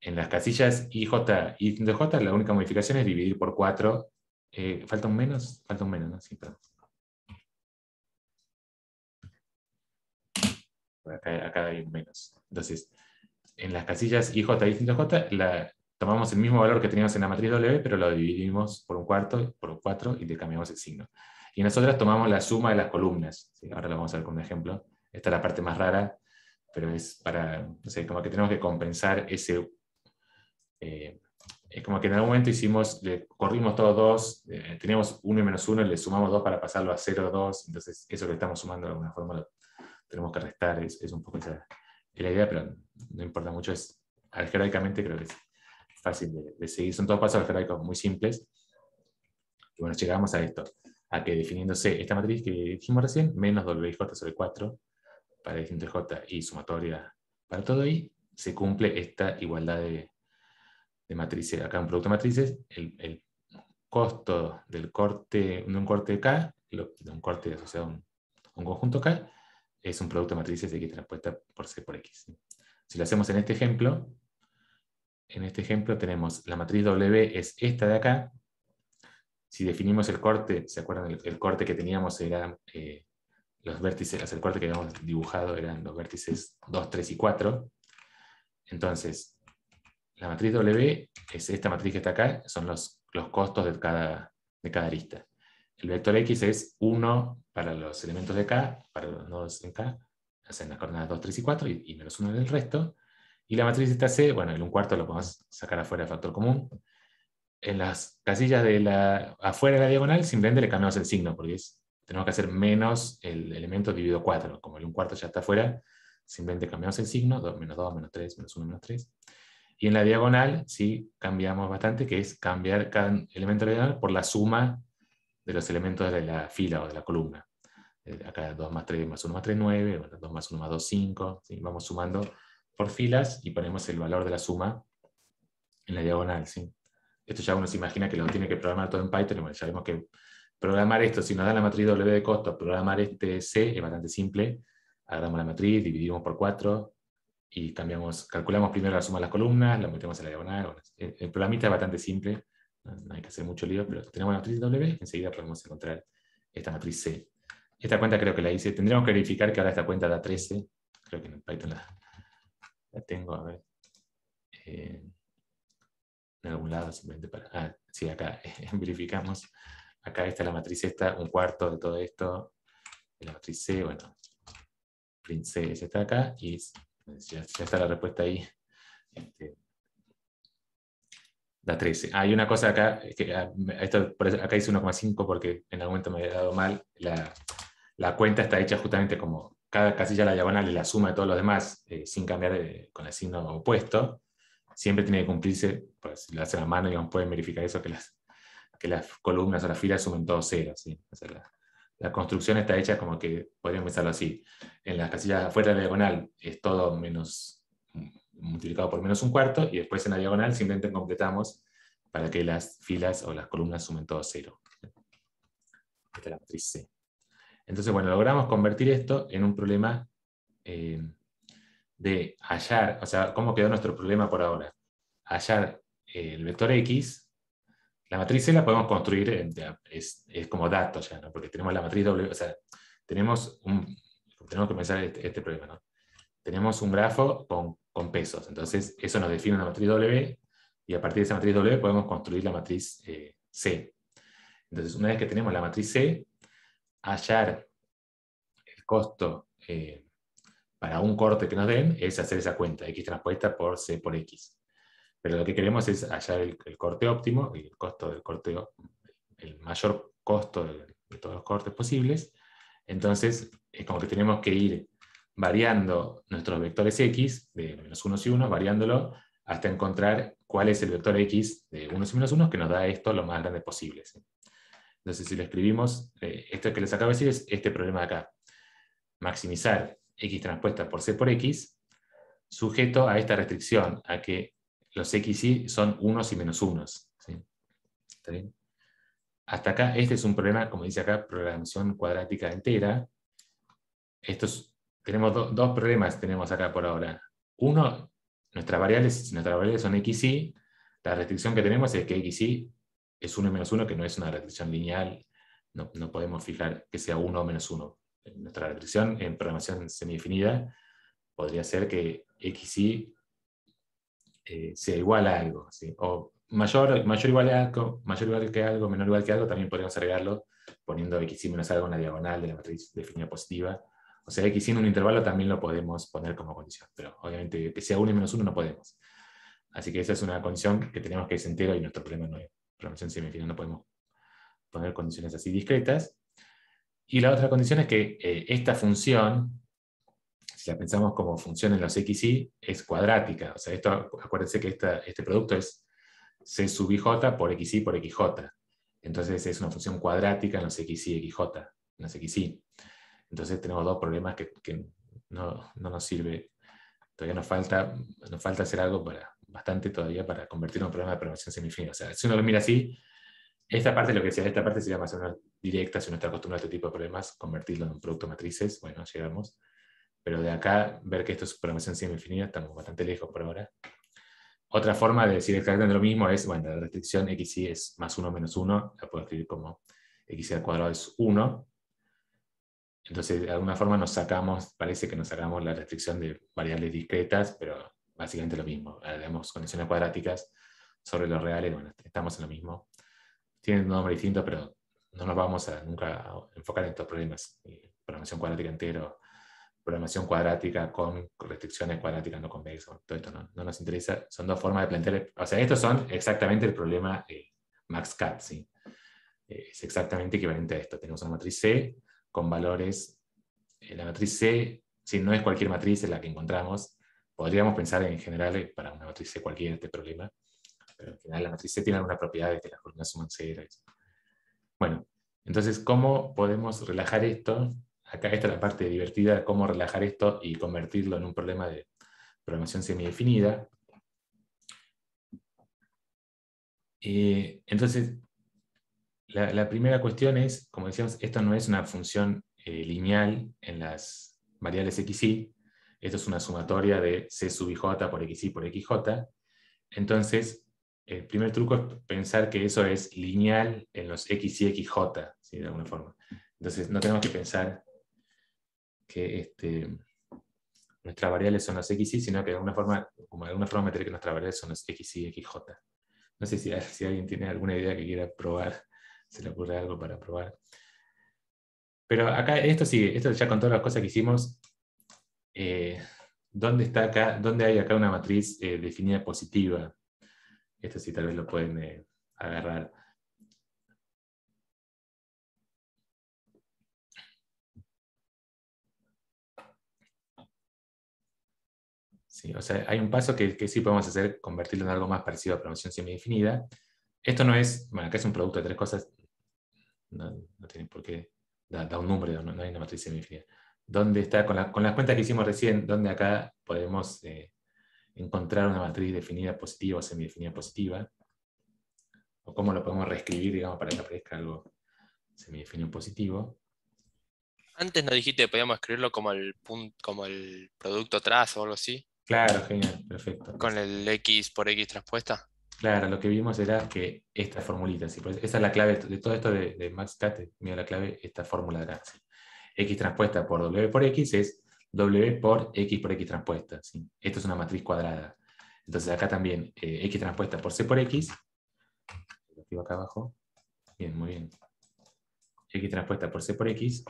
En las casillas IJ y J, la única modificación es dividir por 4. ¿Falta un menos? Falta un menos, ¿no? Sí, perdón. Acá hay un menos. Entonces, en las casillas IJ y J, tomamos el mismo valor que teníamos en la matriz W, pero lo dividimos por un cuarto, por un 4, y le cambiamos el signo. Y nosotras tomamos la suma de las columnas. ¿Sí? Ahora lo vamos a ver con un ejemplo. Esta es la parte más rara, pero es para, no sé, como que tenemos que compensar ese... es como que en algún momento corrimos todos 2, teníamos 1 y menos 1, y le sumamos 2 para pasarlo a 0, 2, entonces eso que estamos sumando de alguna forma lo tenemos que restar, es un poco esa la idea, pero no importa mucho, algebraicamente creo que es fácil de seguir, son todos pasos algebraicos muy simples, y bueno, llegamos a esto, a que definiéndose esta matriz que dijimos recién, menos WIJ sobre 4, para distinto J y sumatoria para todo I, se cumple esta igualdad de matrices, acá un producto de matrices, el costo del corte, de un corte K, de un corte asociado a un conjunto K, es un producto de matrices X transpuesta por C por X. Si lo hacemos en este ejemplo tenemos la matriz W es esta de acá. Si definimos el corte, ¿se acuerdan? El corte que teníamos era los vértices, el corte que habíamos dibujado eran los vértices 2, 3 y 4. Entonces, la matriz W es esta matriz que está acá, son los costos de cada arista. El vector X es 1 para los elementos de K, para los nodos en K, o sea, en las coordenadas 2, 3 y 4, y menos 1 en el resto. Y la matriz esta C, bueno, el 1/4 lo podemos sacar afuera de factor común. En las casillas afuera de la diagonal, simplemente le cambiamos el signo, porque tenemos que hacer menos el elemento dividido 4. Como el 1/4 ya está afuera, simplemente cambiamos el signo, menos 2, menos 3, menos 1, menos 3. Y en la diagonal sí cambiamos bastante, que es cambiar cada elemento de la diagonal por la suma de los elementos de la fila o de la columna. Acá 2 más 3 más 1 más 3, 9, bueno, 2 más 1 más 2, 5. ¿Sí? Vamos sumando por filas y ponemos el valor de la suma en la diagonal. ¿Sí? Esto ya uno se imagina que lo tiene que programar todo en Python, y bueno, ya vemos que programar esto, si nos da la matriz W de costo, programar este C es bastante simple. Agarramos la matriz, dividimos por 4, y calculamos primero la suma de las columnas, la metemos en la diagonal. Bueno, el programita es bastante simple, no hay que hacer mucho lío, pero tenemos la matriz W, enseguida podemos encontrar esta matriz C. Esta cuenta creo que la hice, tendríamos que verificar que ahora esta cuenta da 13, creo que en Python la tengo, a ver, en algún lado simplemente para... sí, acá verificamos, acá está la matriz esta, 1/4 de todo esto, de la matriz C, bueno, print C es esta de acá, y ya está la respuesta ahí. Da 13. Hay una cosa acá, acá hice 1,5 porque en algún momento me había dado mal. La cuenta está hecha justamente como cada casilla a la diagonal y la suma de todos los demás, sin cambiar con el signo opuesto. Siempre tiene que cumplirse, pues si lo hacen a mano, digamos, pueden verificar eso, que las columnas o las filas sumen todos 0. ¿Sí? O sea, la construcción está hecha como que podríamos pensarlo así. En las casillas afuera de la diagonal es todo multiplicado por menos 1/4, y después en la diagonal simplemente completamos para que las filas o las columnas sumen todo 0. Esta es la matriz C. Entonces, bueno, logramos convertir esto en un problema de hallar, o sea, ¿cómo quedó nuestro problema por ahora? Hallar el vector X. La matriz C la podemos construir, es como dato ya, ¿no? Porque tenemos la matriz W, o sea, tenemos que pensar este problema, ¿no? Tenemos un grafo con pesos, entonces eso nos define una matriz W, Y a partir de esa matriz W podemos construir la matriz C. Entonces, una vez que tenemos la matriz C, hallar el costo para un corte que nos den es hacer esa cuenta, X transpuesta por C por X. Pero lo que queremos es hallar el corte óptimo, el costo del corte, el mayor costo de todos los cortes posibles. Entonces, es como que tenemos que ir variando nuestros vectores X, de menos unos y unos, variándolo hasta encontrar cuál es el vector X de unos y menos unos que nos da esto lo más grande posible, ¿sí? Entonces, si lo escribimos, esto que les acabo de decir es este problema de acá. Maximizar X transpuesta por C por X, sujeto a esta restricción, a que los XY son unos y menos unos, ¿sí? ¿Está bien? Hasta acá, este es un problema, como dice acá, programación cuadrática entera. Tenemos dos problemas tenemos acá por ahora. Uno, nuestras variables son XY, la restricción que tenemos es que XY es 1 y menos 1, que no es una restricción lineal, no podemos fijar que sea 1 o menos 1. Nuestra restricción en programación semidefinida podría ser que XY sea igual a algo, ¿sí? O mayor igual a algo, mayor igual que algo, menor igual que algo, también podríamos agregarlo poniendo XY menos algo en la diagonal de la matriz definida positiva. O sea, XY en un intervalo también lo podemos poner como condición, pero obviamente que sea 1 y menos 1 no podemos. Así que esa es una condición que tenemos que es entero y nuestro problema no es programación semidefinida, no podemos poner condiciones así discretas. Y la otra condición es que esta función, si la pensamos como función en los XY, es cuadrática. O sea, acuérdense que este producto es C sub IJ por XY por XJ. Entonces es una función cuadrática en los XY, XJ, en los XY. Entonces tenemos dos problemas que no nos sirve. Todavía nos falta hacer algo bastante todavía para convertirlo en un problema de programación semidefinida. O sea, si uno lo mira así, esta parte, lo que decía, esta parte sería más o menos directa, si uno está acostumbrado a este tipo de problemas, convertirlo en un producto de matrices, bueno, llegamos. Pero de acá, ver que esto es programación semidefinida, estamos bastante lejos por ahora. Otra forma de decir exactamente lo mismo es, bueno, la restricción XY es más 1 menos 1, la puedo escribir como XY al cuadrado es 1. Entonces, de alguna forma parece que nos sacamos la restricción de variables discretas, pero básicamente lo mismo. Damos condiciones cuadráticas sobre los reales, bueno, estamos en lo mismo. Tienen un nombre distinto, pero no nos vamos nunca a enfocar en estos problemas. Programación cuadrática entero, programación cuadrática con restricciones cuadráticas no convexas, todo esto no nos interesa. Son dos formas de plantear, o sea, estos son exactamente el problema Max-Cat, ¿sí? Es exactamente equivalente a esto. Tenemos una matriz C con valores, la matriz C, si no es cualquier matriz en la que encontramos, podríamos pensar en general para una matriz C cualquiera este problema, pero en general la matriz C tiene algunas propiedades que las columnas suman cero. Bueno, entonces, ¿cómo podemos relajar esto? Acá esta es la parte divertida, cómo relajar esto y convertirlo en un problema de programación semidefinida. Entonces, la primera cuestión es, como decíamos, esto no es una función lineal en las variables XY, esto es una sumatoria de C sub IJ por XY por XJ. Entonces, el primer truco es pensar que eso es lineal en los X y XJ, ¿sí? De alguna forma. Entonces, no tenemos que pensar que nuestras variables son los XY, sino que de alguna forma meter que nuestras variables son los XY y XJ. No sé si alguien tiene alguna idea que quiera probar, se le ocurre algo para probar. Pero acá, esto ya con todas las cosas que hicimos, ¿dónde hay acá una matriz definida positiva? Esto sí tal vez lo pueden agarrar. Sí, o sea, hay un paso que sí podemos hacer, convertirlo en algo más parecido a programación semidefinida. Esto no es, bueno, acá es un producto de tres cosas, no tiene por qué, da un número, no hay una matriz semidefinida. ¿Dónde está, con las cuentas que hicimos recién, dónde acá podemos encontrar una matriz definida positiva o semidefinida positiva? O cómo lo podemos reescribir, digamos, para que aparezca algo semidefinido positivo. Antes nos dijiste que podíamos escribirlo como como el producto trazo o algo así, Claro, genial, perfecto. con el X por X transpuesta. Claro, lo que vimos era que esta formulita, ¿sí? Pues esa es la clave de todo esto de Max-Cat, mira la clave, esta fórmula de acá, ¿sí? X transpuesta por W por X es W por X transpuesta, ¿sí? Esto es una matriz cuadrada. Entonces acá también X transpuesta por C por X. Lo escribo acá abajo. Bien, muy bien. X transpuesta por C por X.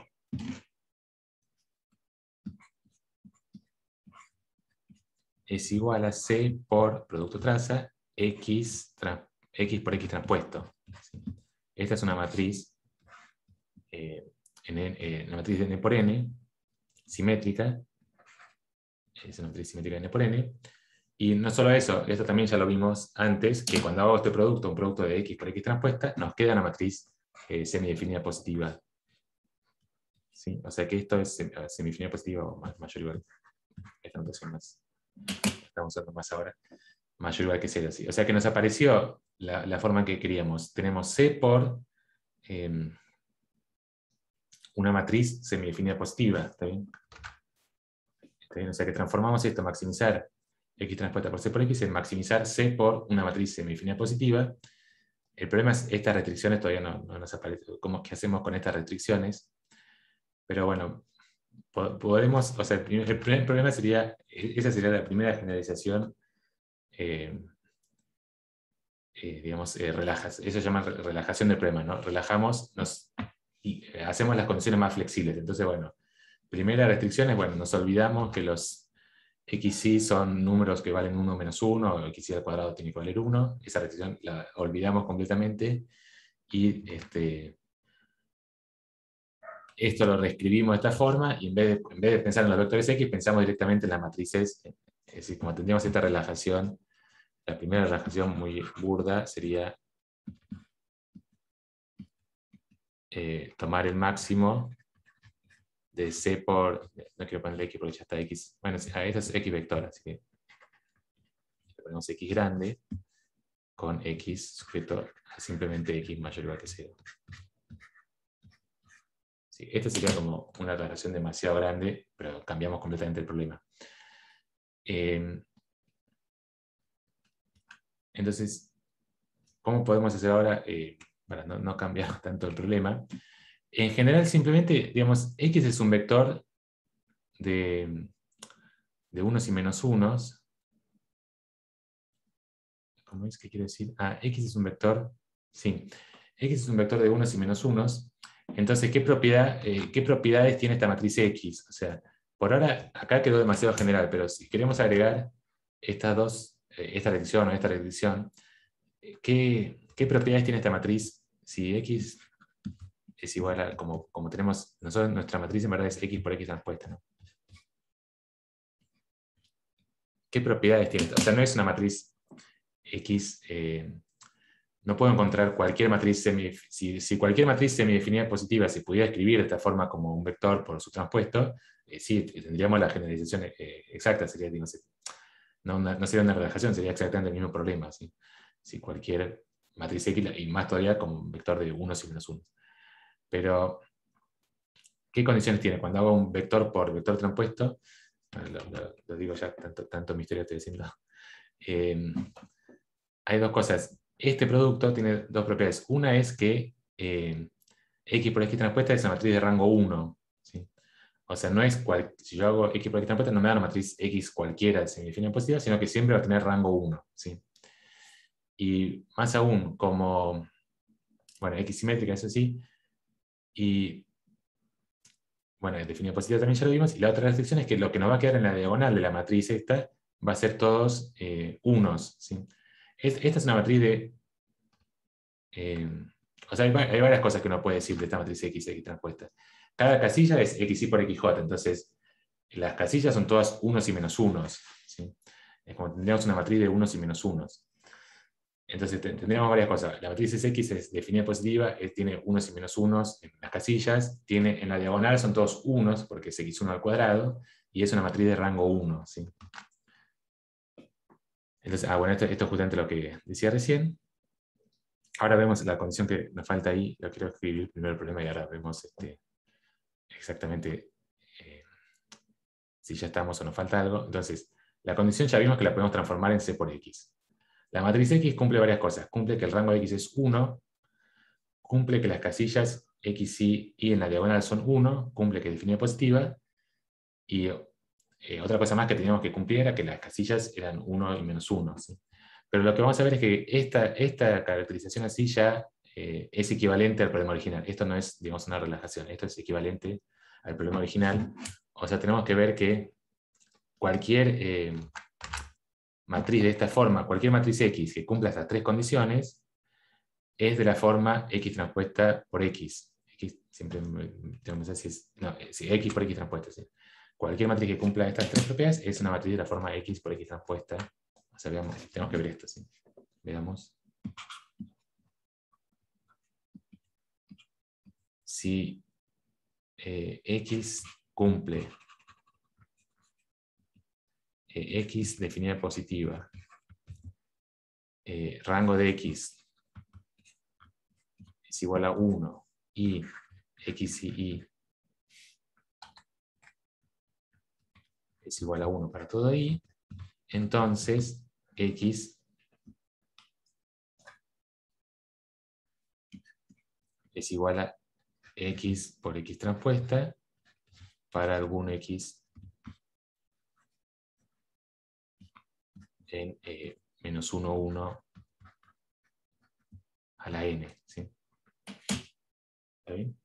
Es igual a C por producto traza, X por X transpuesto. ¿Sí? Esta es una matriz, una matriz de N por N, simétrica. Es una matriz simétrica de N por N. Y no solo eso, esto también ya lo vimos antes, que cuando hago este producto, un producto de X por X transpuesta, nos queda una matriz semidefinida positiva. ¿Sí? O sea que esto es semidefinida positiva o mayor o igual. Esta notación más. Estamos usando más ahora. Mayor o igual que 0. ¿Sí? O sea que nos apareció la forma que queríamos. Tenemos C por una matriz semidefinida positiva. ¿Está bien? ¿Está bien? O sea que transformamos esto, maximizar X transpuesta por C por X, en maximizar C por una matriz semidefinida positiva. El problema es estas restricciones todavía no nos aparecen. ¿Qué hacemos con estas restricciones? Pero bueno, podemos, o sea, el primer problema sería, esa sería la primera generalización, digamos, eso se llama relajación del problema, ¿no? Relajamos y hacemos las condiciones más flexibles. Entonces, bueno, primera restricción es, bueno, nos olvidamos que los xy son números que valen 1 menos 1, o xy al cuadrado tiene que valer 1. Esa restricción la olvidamos completamente y esto lo reescribimos de esta forma y en vez de pensar en los vectores X, pensamos directamente en las matrices. Es decir, como tendríamos esta relajación, la primera relajación muy burda sería tomar el máximo de C por, no quiero ponerle X porque ya está X, bueno, esta es X vector, así que le ponemos X grande con X sujeto a simplemente X mayor o igual que 0. Sí, esta sería como una relación demasiado grande, pero cambiamos completamente el problema. Entonces, ¿cómo podemos hacer ahora para no cambiar tanto el problema? En general, simplemente, digamos, X es un vector de unos y menos unos. ¿Cómo es que quiero decir? X es un vector, sí. X es un vector de unos y menos unos. Entonces, ¿qué propiedades tiene esta matriz X? O sea, por ahora, acá quedó demasiado general, pero si queremos agregar estas dos, esta restricción o esta restricción, ¿qué propiedades tiene esta matriz si X es igual a, como tenemos, nosotros nuestra matriz en verdad es X por X transpuesta, ¿no? ¿Qué propiedades tiene? O sea, no es una matriz X, no puedo encontrar cualquier matriz si cualquier matriz semidefinida positiva se pudiera escribir de esta forma como un vector por su transpuesto, sí, tendríamos la generalización exacta, sería, no sería una relajación, sería exactamente el mismo problema, ¿sí? Si cualquier matriz X, y más todavía como un vector de unos y menos unos. Pero, ¿qué condiciones tiene? Cuando hago un vector por vector transpuesto, lo digo ya, tanto misterio estoy diciendo. Hay dos cosas. Este producto tiene dos propiedades. Una es que X por X transpuesta es una matriz de rango 1. ¿Sí? O sea, no es si yo hago X por X transpuesta, no me da una matriz X cualquiera de semidefinida positiva, sino que siempre va a tener rango 1. ¿Sí? Y más aún, como, bueno, X simétrica, eso sí, y bueno, definida positiva también ya lo vimos, y la otra restricción es que lo que nos va a quedar en la diagonal de la matriz esta va a ser todos unos. ¿Sí? Esta es una matriz de... o sea, hay varias cosas que uno puede decir de esta matriz X transpuesta. Cada casilla es XY por XJ, entonces las casillas son todas unos y menos unos. ¿Sí? Es como tendríamos una matriz de unos y menos unos. Entonces tendríamos varias cosas. La matriz X es definida positiva, tiene unos y menos unos en las casillas, en la diagonal son todos unos, porque es x1 al cuadrado, y es una matriz de rango 1. ¿Sí? Entonces, bueno, esto es justamente lo que decía recién. Ahora vemos la condición que nos falta ahí, lo quiero escribir primero el problema y ahora vemos exactamente si ya estamos o nos falta algo. Entonces, la condición ya vimos que la podemos transformar en C por X. La matriz X cumple varias cosas. Cumple que el rango de X es 1, cumple que las casillas X, Y en la diagonal son 1, cumple que es definida positiva, y otra cosa más que teníamos que cumplir era que las casillas eran 1 y -1. ¿Sí? Pero lo que vamos a ver es que esta caracterización así ya es equivalente al problema original. Esto no es, digamos, una relajación, esto es equivalente al problema original. O sea, tenemos que ver que cualquier matriz de esta forma, cualquier matriz X que cumpla estas tres condiciones, es de la forma X transpuesta por X. X siempre tengo que pensar si es, no, sí, X por X transpuesta. ¿Sí? Cualquier matriz que cumpla estas tres propiedades es una matriz de la forma X por X transpuesta. O sea, veamos, tenemos que ver esto. ¿Sí? Veamos. Si X cumple X definida positiva, rango de X es igual a 1 y X y Y es igual a 1 para todo Y, entonces X es igual a X por X transpuesta para algún X en -1, 1 a la n. ¿Sí? ¿Está bien?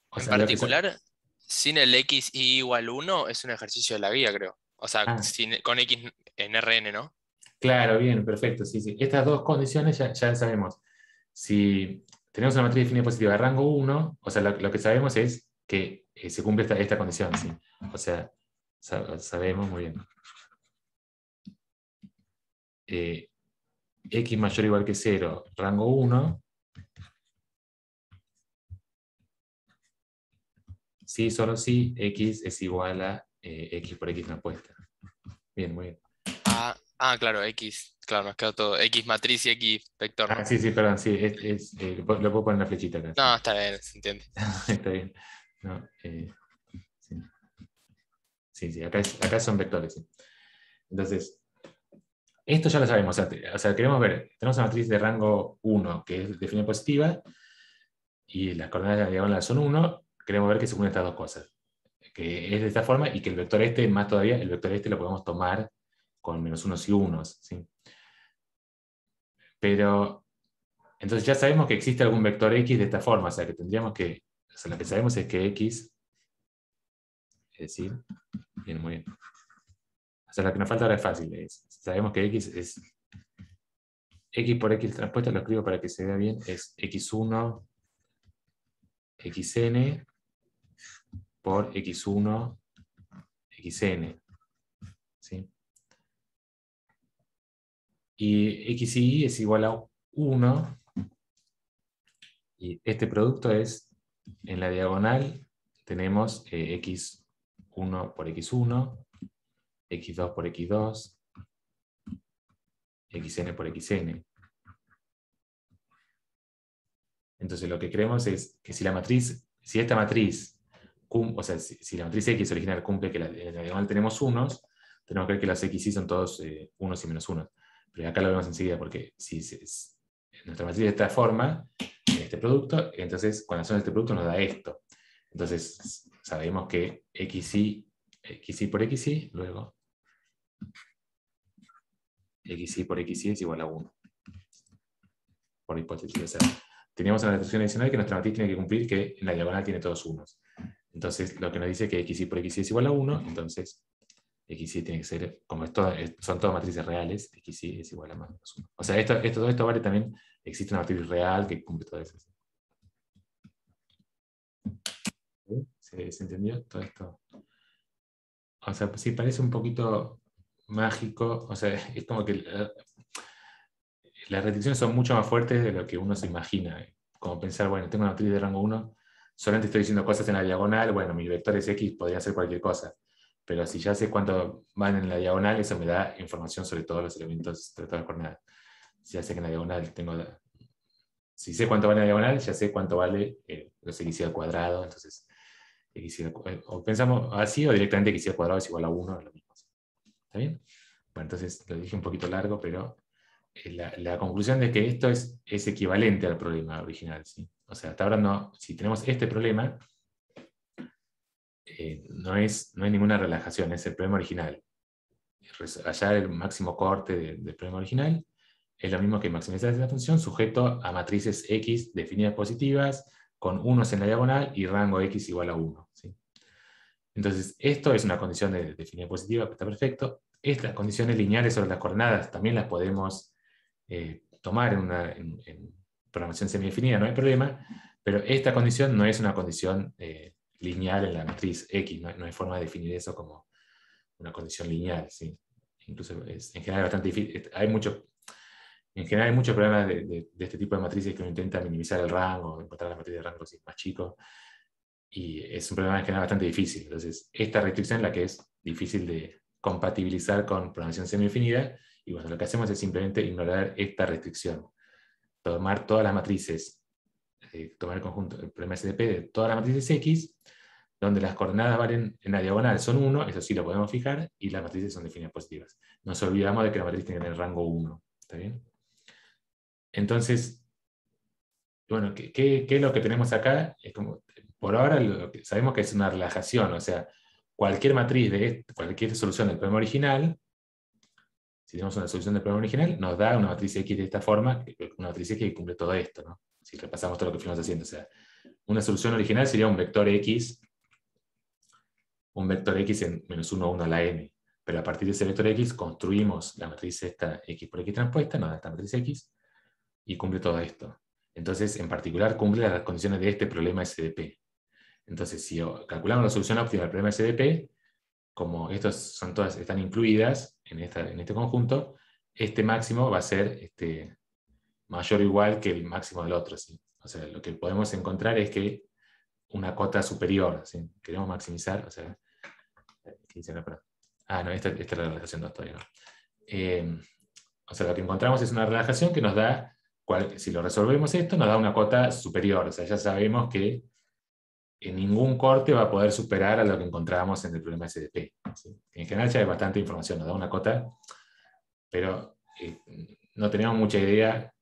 O En sea, particular, sin el x y igual 1 es un ejercicio de la guía, creo. O sea, Ah, con x en Rn, ¿no? claro, bien, perfecto. Sí, sí. Estas dos condiciones ya sabemos. Si tenemos una matriz definida positiva de rango 1, o sea, lo que sabemos es que se cumple esta condición. ¿Sí? O sea, sabemos muy bien. X mayor o igual que 0, rango 1, si solo si X es igual a X por X transpuesta. Bien, muy bien. Claro, x. Claro, nos quedó todo. X matriz y x vector, Ah, ¿no? sí, sí, perdón, sí, lo puedo poner en la flechita acá. Sí. No, está bien, se entiende. Está bien. No, sí. Sí, sí, acá son vectores. Sí. Entonces, esto ya lo sabemos. O sea, queremos ver, tenemos una matriz de rango 1 que es definida positiva y las coordenadas de la diagonal son 1. Queremos ver que se unen estas dos cosas. Que es de esta forma y que el vector este, más todavía, el vector este lo podemos tomar con -1 y 1. ¿Sí? Pero, entonces ya sabemos que existe algún vector X de esta forma. O sea, que tendríamos que, o sea, lo que sabemos es que X, es decir, bien, muy bien. O sea, lo que nos falta ahora es fácil. Sabemos que X es X por X transpuesta, lo escribo para que se vea bien, es X1 xn por X1 xn. ¿Sí? Y X y Y es igual a 1. Y este producto es, en la diagonal, tenemos X1 por X1, X2 por X2, Xn por Xn. Entonces lo que creemos es que si esta matriz, o sea, si la matriz X original cumple que en la diagonal tenemos unos, tenemos que ver que los XY son todos unos y menos unos. Pero acá lo vemos enseguida, porque si nuestra matriz de esta forma, este producto, entonces cuando hacemos este producto nos da esto. Entonces sabemos que XY por XY, luego XY por XY es igual a 1. Por hipótesis. O sea, teníamos una restricción adicional que nuestra matriz tiene que cumplir que en la diagonal tiene todos unos. Entonces, lo que nos dice que XY por XY es igual a 1, entonces XY tiene que ser, como son todas matrices reales, XY es igual a más o menos 1. O sea, todo esto vale también, existe una matriz real que cumple todo eso. ¿Se entendió todo esto? O sea, sí, parece un poquito mágico, o sea, es como que las restricciones son mucho más fuertes de lo que uno se imagina. Como pensar, bueno, tengo una matriz de rango 1, solamente estoy diciendo cosas en la diagonal, bueno, mi vector es X, podría ser cualquier cosa. Pero si ya sé cuánto van en la diagonal, eso me da información sobre todos los elementos de todas las coordenadas. Si ya sé que en la diagonal si sé cuánto vale en la diagonal, ya sé cuánto vale los X al cuadrado. Entonces, o pensamos así o directamente X al cuadrado es igual a 1, es lo mismo. ¿Está bien? Bueno, entonces lo dije un poquito largo, pero la conclusión de que esto es equivalente al problema original. ¿Sí? O sea, hasta ahora no, si tenemos este problema, no es ninguna relajación, es el problema original. Hallar el máximo corte del problema original es lo mismo que maximizar esta función sujeto a matrices X definidas positivas, con unos en la diagonal y rango X igual a 1. ¿Sí? Entonces, esto es una condición de definida positiva, que está perfecto. Estas condiciones lineales sobre las coordenadas también las podemos tomar en programación semidefinida, no hay problema, pero esta condición no es una condición lineal en la matriz X, no hay forma de definir eso como una condición lineal. ¿Sí? Incluso en general bastante difícil. En general hay muchos problemas de este tipo de matrices que uno intenta minimizar el rango, encontrar la matriz de rango más chico, y es un problema en general bastante difícil. Entonces, esta restricción es la que es difícil de compatibilizar con programación semidefinida, y bueno, lo que hacemos es simplemente ignorar esta restricción. Tomar todas las matrices, tomar el conjunto, el problema SDP de todas las matrices X, donde las coordenadas valen en la diagonal son 1, eso sí lo podemos fijar, y las matrices son definidas positivas. Nos olvidamos de que la matriz tiene que tener rango 1. ¿Está bien? Entonces, bueno, ¿qué es lo que tenemos acá? Es como, por ahora sabemos que es una relajación, o sea, cualquier matriz cualquier solución del problema original, si tenemos una solución del problema original, nos da una matriz X de esta forma, una matriz X que cumple todo esto, ¿no? Si repasamos todo lo que fuimos haciendo, o sea, una solución original sería un vector X en menos 1, 1 a la n, pero a partir de ese vector X construimos la matriz esta X por X transpuesta, nos da esta matriz X, y cumple todo esto. Entonces, en particular, cumple las condiciones de este problema SDP. Entonces, si calculamos la solución óptima del problema SDP, como estas están incluidas en este conjunto, este máximo va a ser mayor o igual que el máximo del otro. ¿Sí? O sea, lo que podemos encontrar es que una cota superior, ¿sí? Queremos maximizar, o sea, ¿qué dice acá? No, esta es la relajación 2 todavía no. O sea, lo que encontramos es una relajación que nos da, si lo resolvemos esto, nos da una cota superior. O sea, ya sabemos que en ningún corte va a poder superar a lo que encontramos en el problema SDP. ¿Sí? En general ya hay bastante información, nos da una cota, pero no tenemos mucha idea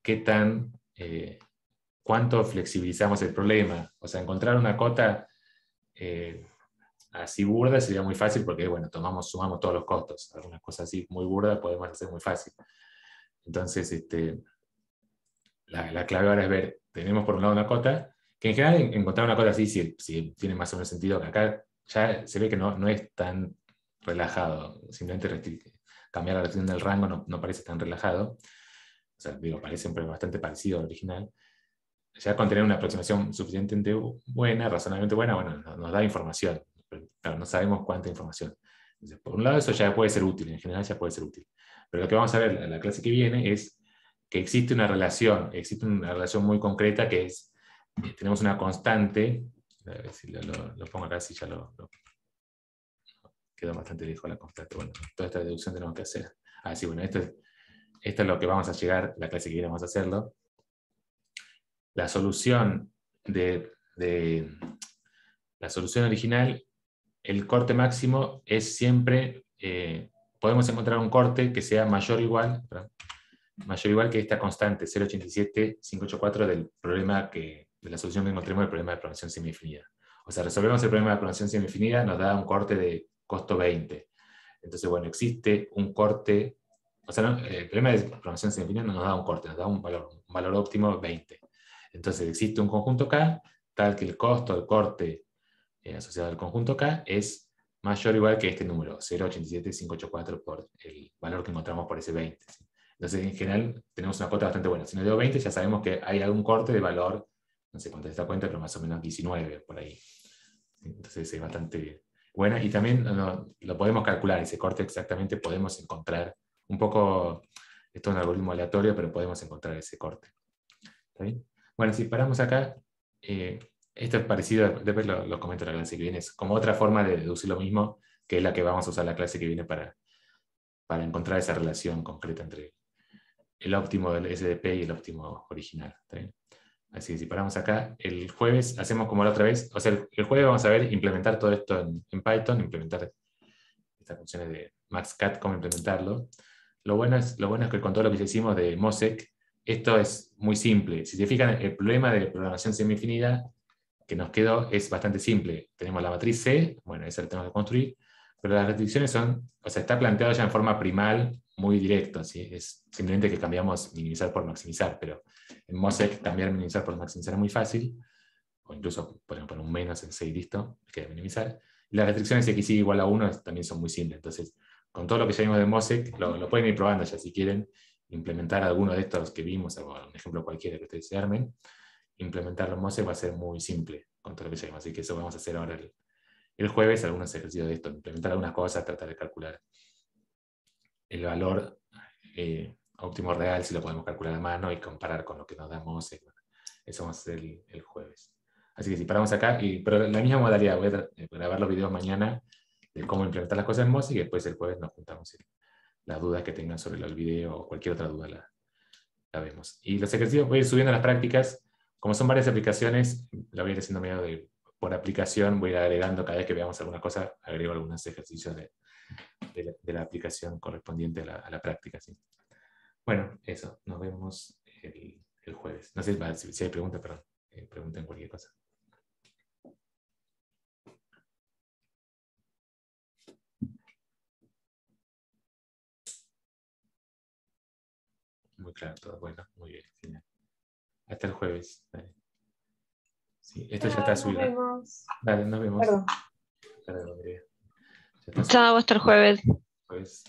cuánto flexibilizamos el problema. O sea, encontrar una cota así burda sería muy fácil porque, bueno, sumamos todos los costos. Algunas cosas así muy burdas podemos hacer muy fácil. Entonces, la clave ahora es ver, tenemos por un lado una cota, que en general encontrar una cota así si tiene más o menos sentido, que acá ya se ve que no es tan relajado, simplemente cambiar la restricción del rango no parece tan relajado, o sea, digo, parece bastante parecido al original. Ya con tener una aproximación suficientemente buena, razonablemente buena, bueno, nos da información, pero claro, no sabemos cuánta información. Entonces, por un lado eso ya puede ser útil, en general ya puede ser útil. Pero lo que vamos a ver en la clase que viene es que existe una relación muy concreta que es, tenemos una constante, a ver si lo pongo acá, si ya quedó bastante lejos la constante. Bueno, toda esta deducción tenemos que hacer. Sí, bueno, esto es lo que vamos a llegar, la clase que viene vamos a hacerlo. La solución la solución original, el corte máximo es siempre, podemos encontrar un corte que sea mayor o igual que esta constante 0.87584 del problema de la solución que encontremos del problema de programación semidefinida. O sea, resolvemos el problema de programación semidefinida, nos da un corte de costo 20. Entonces, bueno, existe un corte, o sea, el problema de programación semidefinida no nos da un corte, nos da un valor óptimo 20. Entonces, existe un conjunto K, tal que el costo del corte asociado al conjunto K es mayor o igual que este número, 0.87584 por el valor que encontramos por ese 20. ¿Sí? Entonces, en general, tenemos una cota bastante buena. Si nos dio 20, ya sabemos que hay algún corte de valor, no sé cuánto se da cuenta, pero más o menos 19 por ahí. Entonces, es bastante buena. Y también lo podemos calcular, ese corte exactamente podemos encontrar. Un poco, esto es un algoritmo aleatorio, pero podemos encontrar ese corte. ¿Está bien? Bueno, si paramos acá, esto es parecido, después lo comento en la clase que viene, es como otra forma de deducir lo mismo, que es la que vamos a usar la clase que viene para encontrar esa relación concreta entre el óptimo del SDP y el óptimo original. ¿Está bien? Así que si paramos acá, el jueves hacemos como la otra vez, o sea, el jueves vamos a ver implementar todo esto en Python, implementar estas funciones de maxcat, cómo implementarlo. Lo bueno es que con todo lo que hicimos de Mosec, esto es muy simple. Si se fijan, el problema de programación semidefinida que nos quedó es bastante simple. Tenemos la matriz C, bueno, esa la tenemos que construir, pero las restricciones son, o sea, está planteado ya en forma primal, muy directo, ¿sí? Es simplemente que cambiamos minimizar por maximizar, pero en Mosaic cambiar minimizar por maximizar es muy fácil, o incluso poner un menos en C y listo, queda minimizar. Y las restricciones x igual a 1 también son muy simples, entonces con todo lo que ya vimos de Mosaic, lo pueden ir probando ya si quieren, implementar alguno de estos que vimos, o un ejemplo cualquiera que ustedes se armen, implementarlo en Mosaic va a ser muy simple con todo lo que ya vimos, así que eso vamos a hacer ahora el jueves, algunos ejercicios de esto, implementar algunas cosas, tratar de calcular el valor óptimo real, si lo podemos calcular a mano y comparar con lo que nos da Mosaic. Eso vamos a hacer el jueves. Así que si paramos acá, pero la misma modalidad, voy a grabar los videos mañana de cómo implementar las cosas en Mosaic y después el jueves nos juntamos las dudas que tengan sobre el video o cualquier otra duda la vemos. Y los ejercicios voy a ir subiendo las prácticas, como son varias aplicaciones, la voy a ir haciendo medio por aplicación, voy a ir agregando cada vez que veamos alguna cosa, agrego algunos ejercicios de la aplicación correspondiente a la práctica. ¿Sí? Bueno, eso, nos vemos el jueves. No sé si hay preguntas, perdón, pregunten cualquier cosa. Muy claro todo, bueno, muy bien, genial. Hasta el jueves. Dale. Sí, esto ya está subido. Nos vemos. Dale, nos vemos. Perdón. Hasta luego, Andrea. Ya está subido. Chao, hasta el jueves. Jueves.